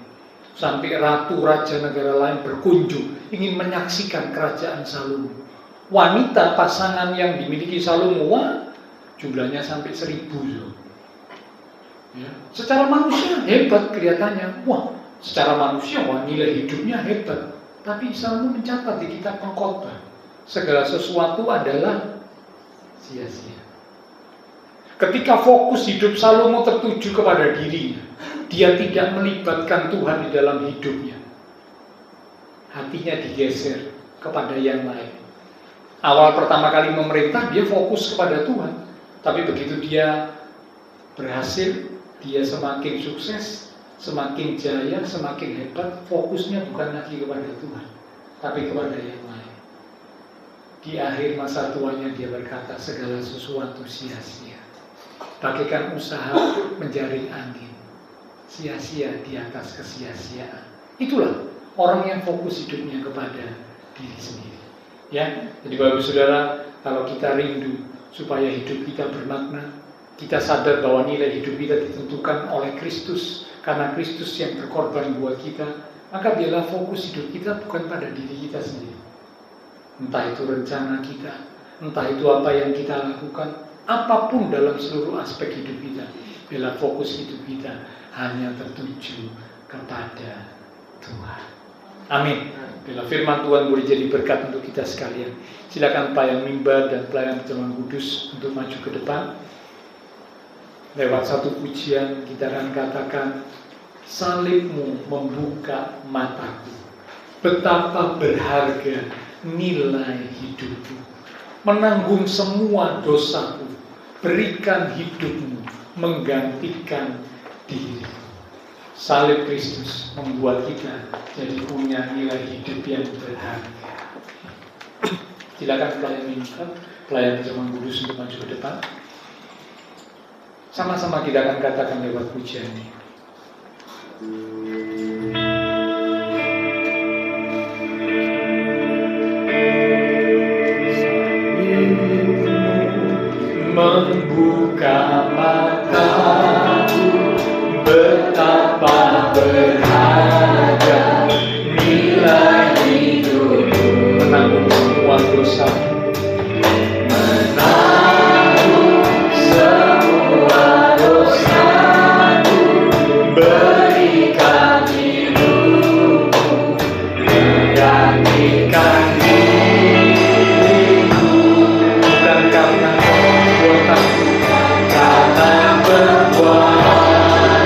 sampai ratu raja negara lain berkunjung ingin menyaksikan kerajaan Salomo. Wanita pasangan yang dimiliki Salomo, wah, jumlahnya sampai 1000. Ya. Secara manusia hebat kelihatannya, wah, secara manusia wah nilai hidupnya hebat. Tapi Salomo mencatat di kitab Pengkhotbah, segala sesuatu adalah sia-sia. Ketika fokus hidup Salomo tertuju kepada dirinya, dia tidak melibatkan Tuhan di dalam hidupnya. Hatinya digeser kepada yang lain. Awal pertama kali memerintah, dia fokus kepada Tuhan. Tapi begitu dia berhasil, dia semakin sukses, semakin jaya, semakin hebat, fokusnya bukan lagi kepada Tuhan, tapi kepada yang lain. Di akhir masa tuanya dia berkata segala sesuatu sia-sia. Bagaikan usaha menjaring angin. Sia-sia di atas kesia-siaan. Itulah orang yang fokus hidupnya kepada diri sendiri. Ya, jadi Bapak Saudara, kalau kita rindu supaya hidup kita bermakna, kita sadar bahwa nilai hidup kita ditentukan oleh Kristus, karena Kristus yang berkorban buat kita, maka biarlah fokus hidup kita bukan pada diri kita sendiri. Entah itu rencana kita, entah itu apa yang kita lakukan, apapun dalam seluruh aspek hidup kita, biarlah fokus hidup kita hanya tertuju kepada Tuhan. Amin. Bila firman Tuhan boleh jadi berkat untuk kita sekalian. Silakan pelayan mimbar dan pelayan perjamuan kudus untuk maju ke depan. Lewat satu pujian kita akan katakan, salibmu membuka mataku. Betapa berharga nilai hidupku. Menanggung semua dosaku. Berikan hidupmu menggantikan diri. Salib Kristus membuat kita jadi punya nilai hidup yang berharga. Silakan pelayan mimbar, pelayan perjamuan kudus untuk maju ke depan. Sama-sama kita akan katakan lewat pujian ini. Membuka mataku, betapa berharga nilai hidup. Menanggung semua dosa, menanggung semua dosaku, berikan hidupmu menggantikan diriku. Bukan karena perbuatan, karena perbuatan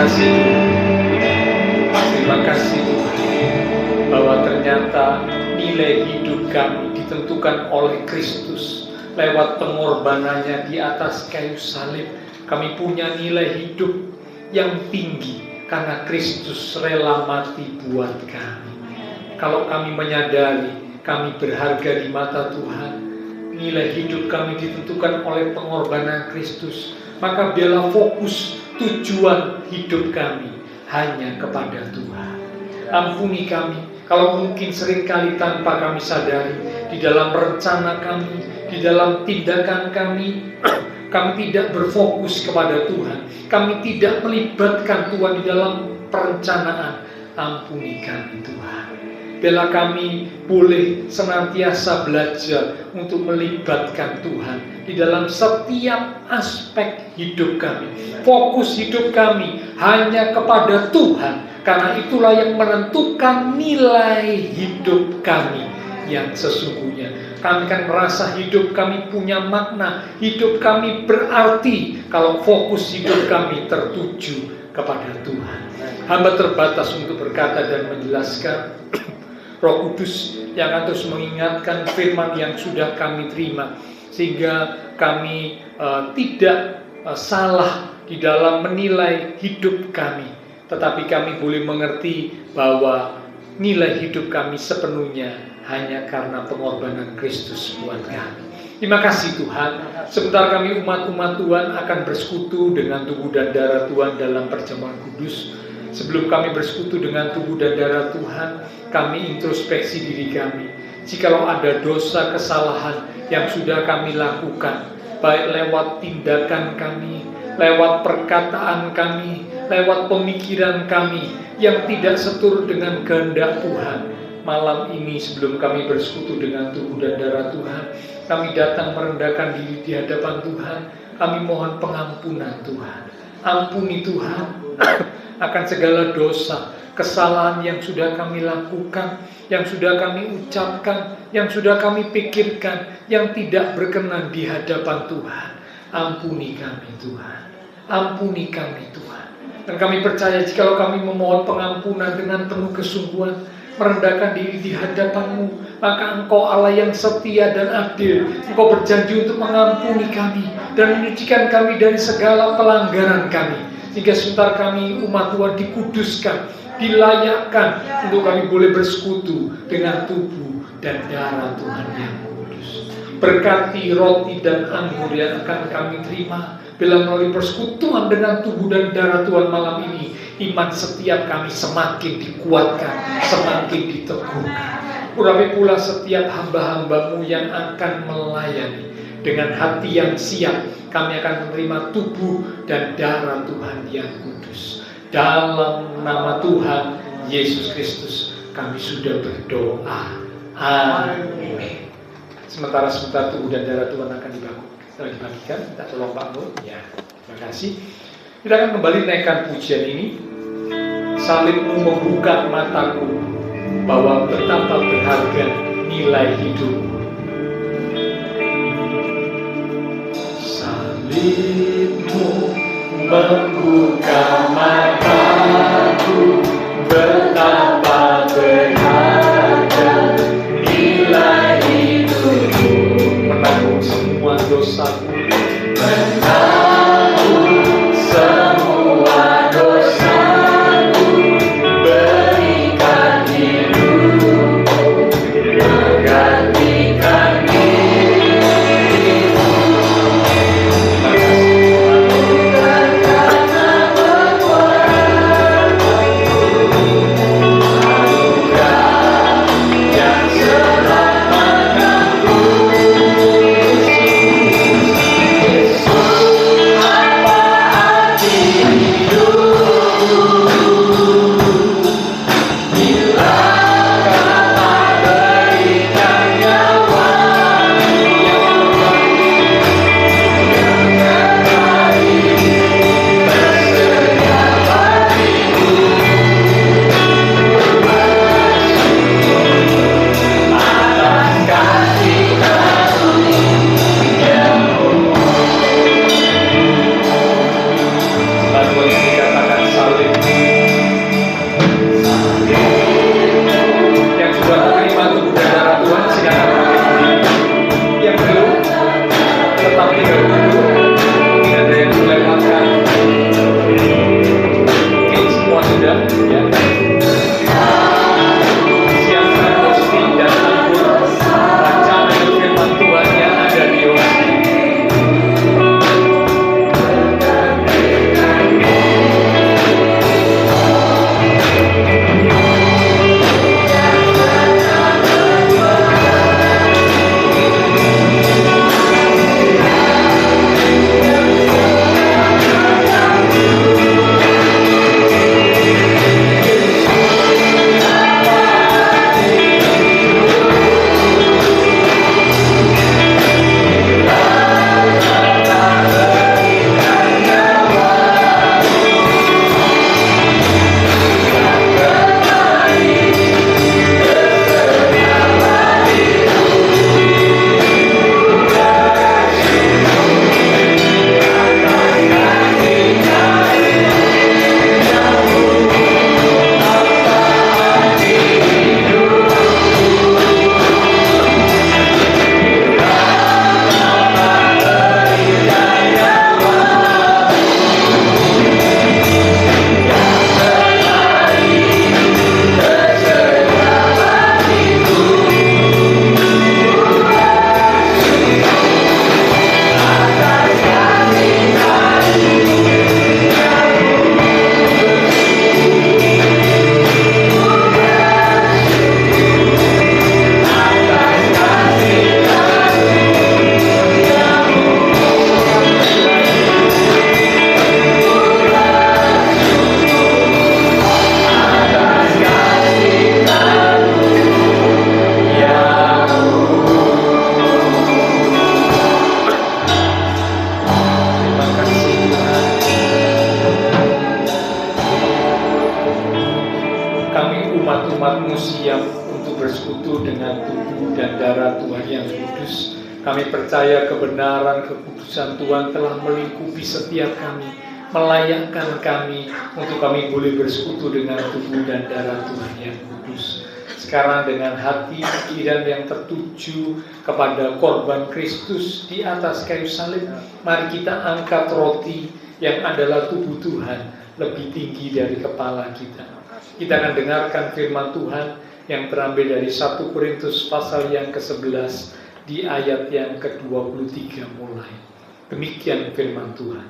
kasih Tuhan. Terima kasih Tuhan, bahwa ternyata nilai hidup kami ditentukan oleh Kristus lewat pengorbanannya di atas kayu salib. Kami punya nilai hidup yang tinggi karena Kristus rela mati buat kami. Kalau kami menyadari kami berharga di mata Tuhan, nilai hidup kami ditentukan oleh pengorbanan Kristus, maka biarlah fokus tujuan hidup kami hanya kepada Tuhan. Ampuni kami kalau mungkin seringkali tanpa kami sadari, di dalam rencana kami, di dalam tindakan kami, kami tidak berfokus kepada Tuhan. Kami tidak melibatkan Tuhan di dalam perencanaan. Ampuni kami Tuhan. Biarlah kami boleh senantiasa belajar untuk melibatkan Tuhan di dalam setiap aspek hidup kami. Fokus hidup kami hanya kepada Tuhan, karena itulah yang menentukan nilai hidup kami yang sesungguhnya. Kami kan merasa hidup kami punya makna, hidup kami berarti kalau fokus hidup kami tertuju kepada Tuhan. Hamba terbatas untuk berkata dan menjelaskan. Roh Kudus yang akan terus mengingatkan firman yang sudah kami terima, sehingga kami tidak salah di dalam menilai hidup kami, tetapi kami boleh mengerti bahwa nilai hidup kami sepenuhnya hanya karena pengorbanan Kristus buat kami. Terima kasih Tuhan. Sebentar kami umat-umat Tuhan akan bersekutu dengan tubuh dan darah Tuhan dalam perjamuan kudus. Sebelum kami bersekutu dengan tubuh dan darah Tuhan, kami introspeksi diri kami. Jikalau ada dosa kesalahan yang sudah kami lakukan, baik lewat tindakan kami, lewat perkataan kami, lewat pemikiran kami yang tidak seturut dengan kehendak Tuhan, malam ini sebelum kami bersekutu dengan tubuh dan darah Tuhan, kami datang merendahkan diri di hadapan Tuhan. Kami mohon pengampunan Tuhan. Ampuni Tuhan akan segala dosa, kesalahan yang sudah kami lakukan, yang sudah kami ucapkan, yang sudah kami pikirkan, yang tidak berkenan di hadapan Tuhan. Ampuni kami Tuhan. Ampuni kami Tuhan. Dan kami percaya jikalau kami memohon pengampunan dengan penuh kesungguhan, merendahkan diri di hadapan-Mu, maka Engkau Allah yang setia dan adil. Engkau berjanji untuk mengampuni kami dan menyucikan kami dari segala pelanggaran kami, sehingga sebentar kami umat Tuhan dikuduskan, dilayakkan untuk kami boleh bersekutu dengan tubuh dan darah Tuhan yang kudus. Berkati roti dan anggur yang akan kami terima, bila melalui persekutuan dengan tubuh dan darah Tuhan malam ini, iman setiap kami semakin dikuatkan, semakin diteguhkan. Urapi pula setiap hamba-hamba-Mu yang akan melayani dengan hati yang siap. Kami akan menerima tubuh dan darah Tuhan yang kudus. Dalam nama Tuhan Yesus Kristus kami sudah berdoa. Amin. Sementara tubuh dan darah Tuhan akan dibagikan, kita tolong Pak Nur. Ya, terima kasih. Kita akan kembali naikkan pujian ini. Salib-Mu membuka mataku bahwa betapa berharga nilai hidup. Salib-Mu membuka mataku betapa berharga nilai hidupku. Menanggung semua dosaku, menanggung semua dosaku, berikan hidupmu, menggantikan dirimu. muda, ya. Siap pasti dan anggur, bacaan firman Tuhan yang ada di Yohanes. Umat-umat-Mu siap untuk bersekutu dengan tubuh dan darah Tuhan yang kudus. Kami percaya kebenaran kekudusan Tuhan telah melingkupi setiap kami, melayakkan kami untuk kami boleh bersekutu dengan tubuh dan darah Tuhan yang kudus. Sekarang dengan hati pikiran yang tertuju kepada korban Kristus di atas kayu salib, mari kita angkat roti yang adalah tubuh Tuhan lebih tinggi dari kepala kita. Kita akan dengarkan firman Tuhan yang terambil dari 1 Korintus pasal yang ke-11 di ayat yang ke-23 mulai. Demikian firman Tuhan.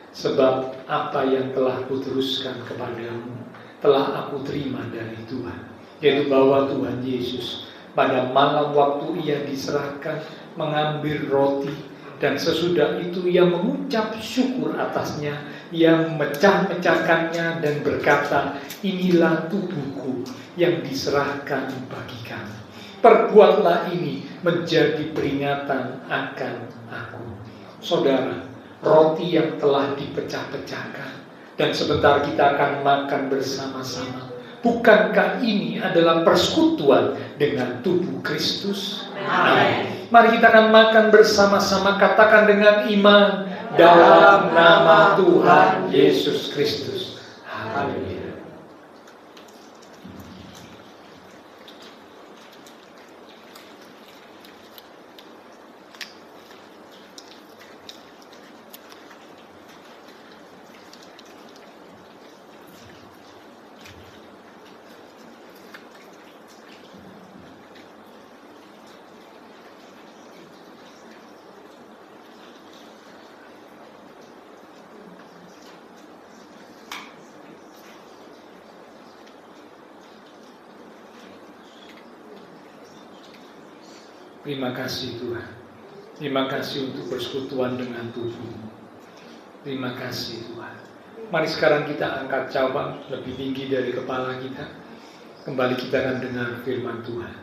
Sebab apa yang telah kuteruskan kepadamu telah aku terima dari Tuhan, yaitu bahwa Tuhan Yesus pada malam waktu ia diserahkan mengambil roti, dan sesudah itu ia mengucap syukur atasnya, ia memecah-mecahkannya dan berkata, inilah tubuhku yang diserahkan bagi kamu. Perbuatlah ini menjadi peringatan akan aku. Saudara, roti yang telah dipecah-pecahkan dan sebentar kita akan makan bersama-sama. Bukankah ini adalah persekutuan dengan tubuh Kristus? Amin. Mari kita akan makan bersama-sama, katakan dengan iman, dalam nama Tuhan Yesus Kristus. Haleluya. Terima kasih Tuhan. Terima kasih untuk persekutuan dengan tubuh-Mu. Terima kasih Tuhan. Mari sekarang kita angkat cawan lebih tinggi dari kepala kita. Kembali kita akan dengar firman Tuhan.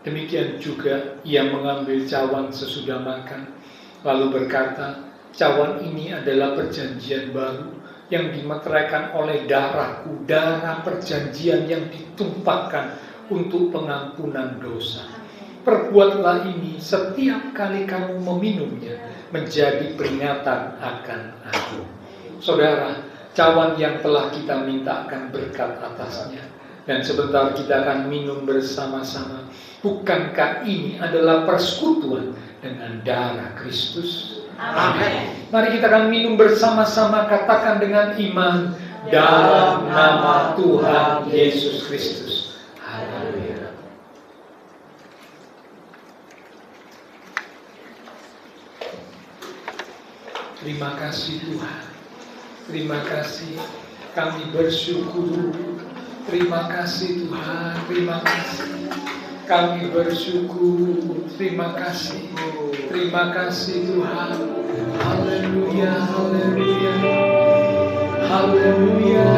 Demikian juga ia mengambil cawan sesudah makan, lalu berkata, cawan ini adalah perjanjian baru yang dimeteraikan oleh darahku, darah perjanjian yang ditumpahkan untuk pengampunan dosa. Perbuatlah ini setiap kali kamu meminumnya menjadi peringatan akan aku. Saudara, cawan yang telah kita mintakan berkat atasnya, dan sebentar kita akan minum bersama-sama. Bukankah ini adalah persekutuan dengan darah Kristus? Amin. Mari kita akan minum bersama-sama, katakan dengan iman, dalam nama Tuhan Yesus Kristus. Haleluya. Terima kasih Tuhan. Terima kasih. Kami bersyukur. Terima kasih Tuhan. Terima kasih. Kami bersyukur. Terima kasih. Terima kasih Tuhan. Haleluya. Haleluya. Haleluya.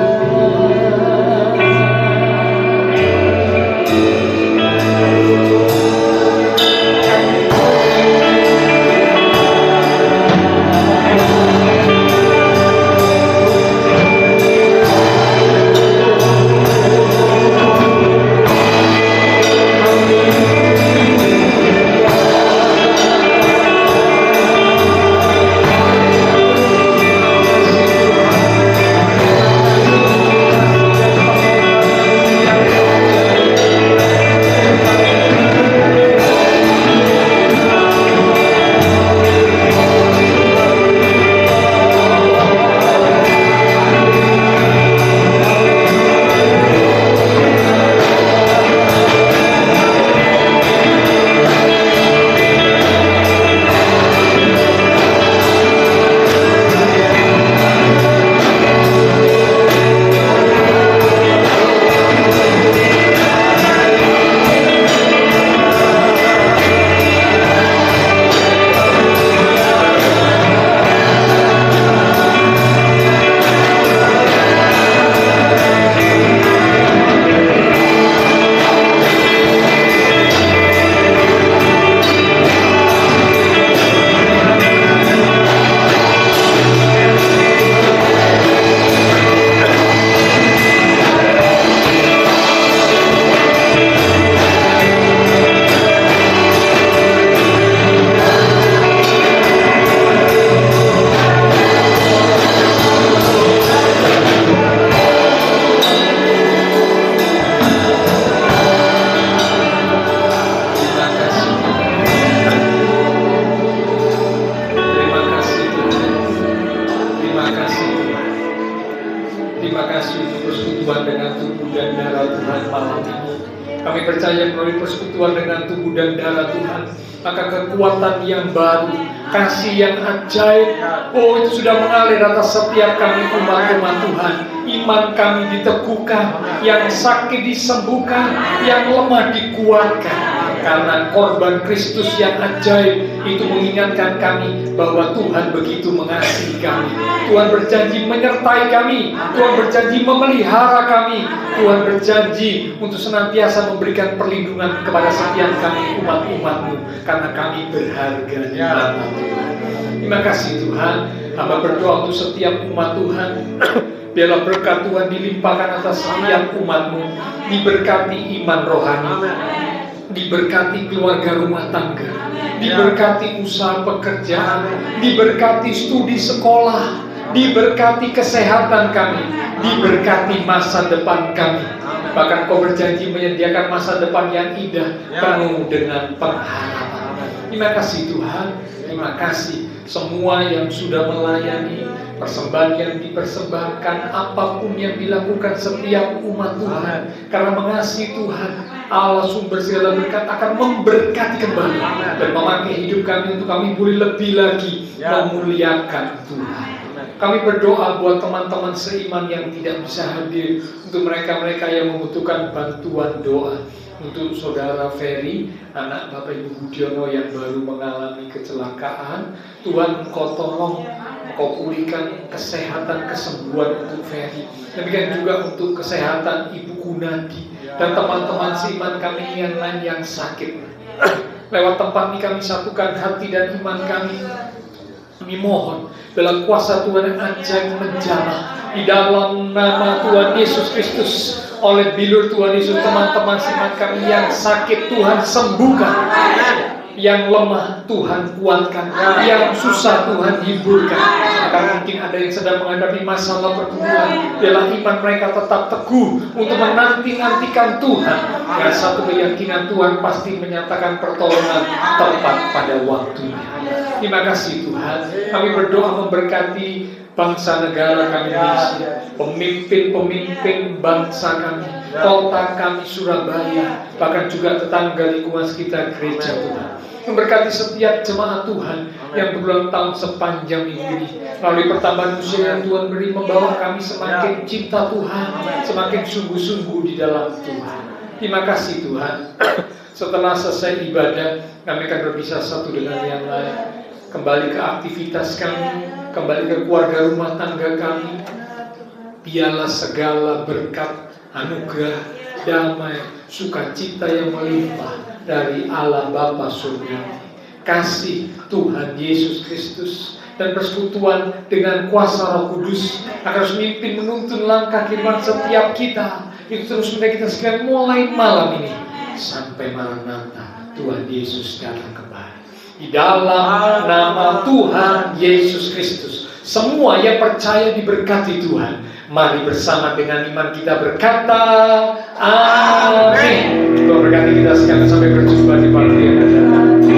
Kami percaya melalui persekutuan dengan tubuh dan darah Tuhan, maka kekuatan yang baru, kasih yang ajaib, oh itu sudah mengalir atas setiap kami umat-umat Tuhan. Iman kami diteguhkan, yang sakit disembuhkan, yang lemah dikuatkan. Karena korban Kristus yang ajaib itu mengingatkan kami bahwa Tuhan begitu mengasihi kami. Tuhan berjanji menyertai kami. Tuhan berjanji memelihara kami. Tuhan berjanji untuk senantiasa memberikan perlindungan kepada setiap kami umat-umat-Mu. Karena kami berharga di mata Tuhan. Terima kasih Tuhan. Hamba berdoa untuk setiap umat Tuhan. Biarlah berkat Tuhan dilimpahkan atas setiap umat-Mu. Diberkati iman rohani, diberkati keluarga rumah tangga, diberkati usaha pekerjaan, diberkati studi sekolah, diberkati kesehatan kami, diberkati masa depan kami. Bahkan Kau berjanji menyediakan masa depan yang indah, penuh dengan pengharapan. Terima kasih Tuhan. Terima kasih semua yang sudah melayani, persembahan yang dipersembahkan, apapun yang dilakukan setiap umat Tuhan. Karena mengasihi Tuhan, Allah sumber segala berkat akan memberkati kembali dan memakai hidup kami untuk kami boleh lebih lagi memuliakan Tuhan. Kami berdoa buat teman-teman seiman yang tidak bisa hadir, untuk mereka-mereka yang membutuhkan bantuan doa. Untuk saudara Ferry, anak Bapak Ibu Budiono yang baru mengalami kecelakaan, Tuhan Engkau tolong, Engkau pulihkan kesehatan, kesembuhan untuk Ferry. Demikian juga untuk kesehatan Ibu Gunadi dan teman-teman seiman kami yang lain yang sakit. Lewat tempat ini kami satukan hati dan iman kami. Kami mohon dalam kuasa Tuhan yang ajaib menjamah di dalam nama Tuhan Yesus Kristus. Oleh bilur Tuhan Yesus, teman-teman seiman kami yang sakit Tuhan sembuhkan, yang lemah Tuhan kuatkan, yang susah Tuhan hiburkan. Karena mungkin ada yang sedang menghadapi masalah pergumulan, biarlah iman mereka tetap teguh untuk menanti-nantikan Tuhan. Dan satu keyakinan Tuhan pasti menyatakan pertolongan tepat pada waktunya. Terima kasih Tuhan. Kami berdoa memberkati bangsa negara kami Indonesia, pemimpin-pemimpin bangsa kami, kota kami Surabaya, bahkan juga tetangga lingkungan sekitar gereja Tuhan. Memberkati setiap jemaat Tuhan yang berulang tahun sepanjang minggu ini. Melalui pertambahan usia yang Tuhan beri, membawa kami semakin cinta Tuhan, semakin sungguh-sungguh di dalam Tuhan. Terima kasih Tuhan. Setelah selesai ibadah, kami akan berpisah satu dengan yang lain. Kembali ke aktivitas kami, kembali ke keluarga rumah tangga kami. Biarlah segala berkat, anugerah, damai, sukacita yang melimpah dari Allah Bapa Surgawi, kasih Tuhan Yesus Kristus, dan persekutuan dengan kuasa Roh Kudus akan terus memimpin menuntun langkah kehidupan setiap kita. Itu terus menjadi kita sekalian mulai malam ini sampai Maranatha, Tuhan Yesus datang kembali. Di dalam nama Tuhan Yesus Kristus, semua yang percaya diberkati Tuhan. Mari bersama dengan iman kita berkata, amin. Tuhan berkati kita sekalian, sampai berjumpa di waktu yang akan datang.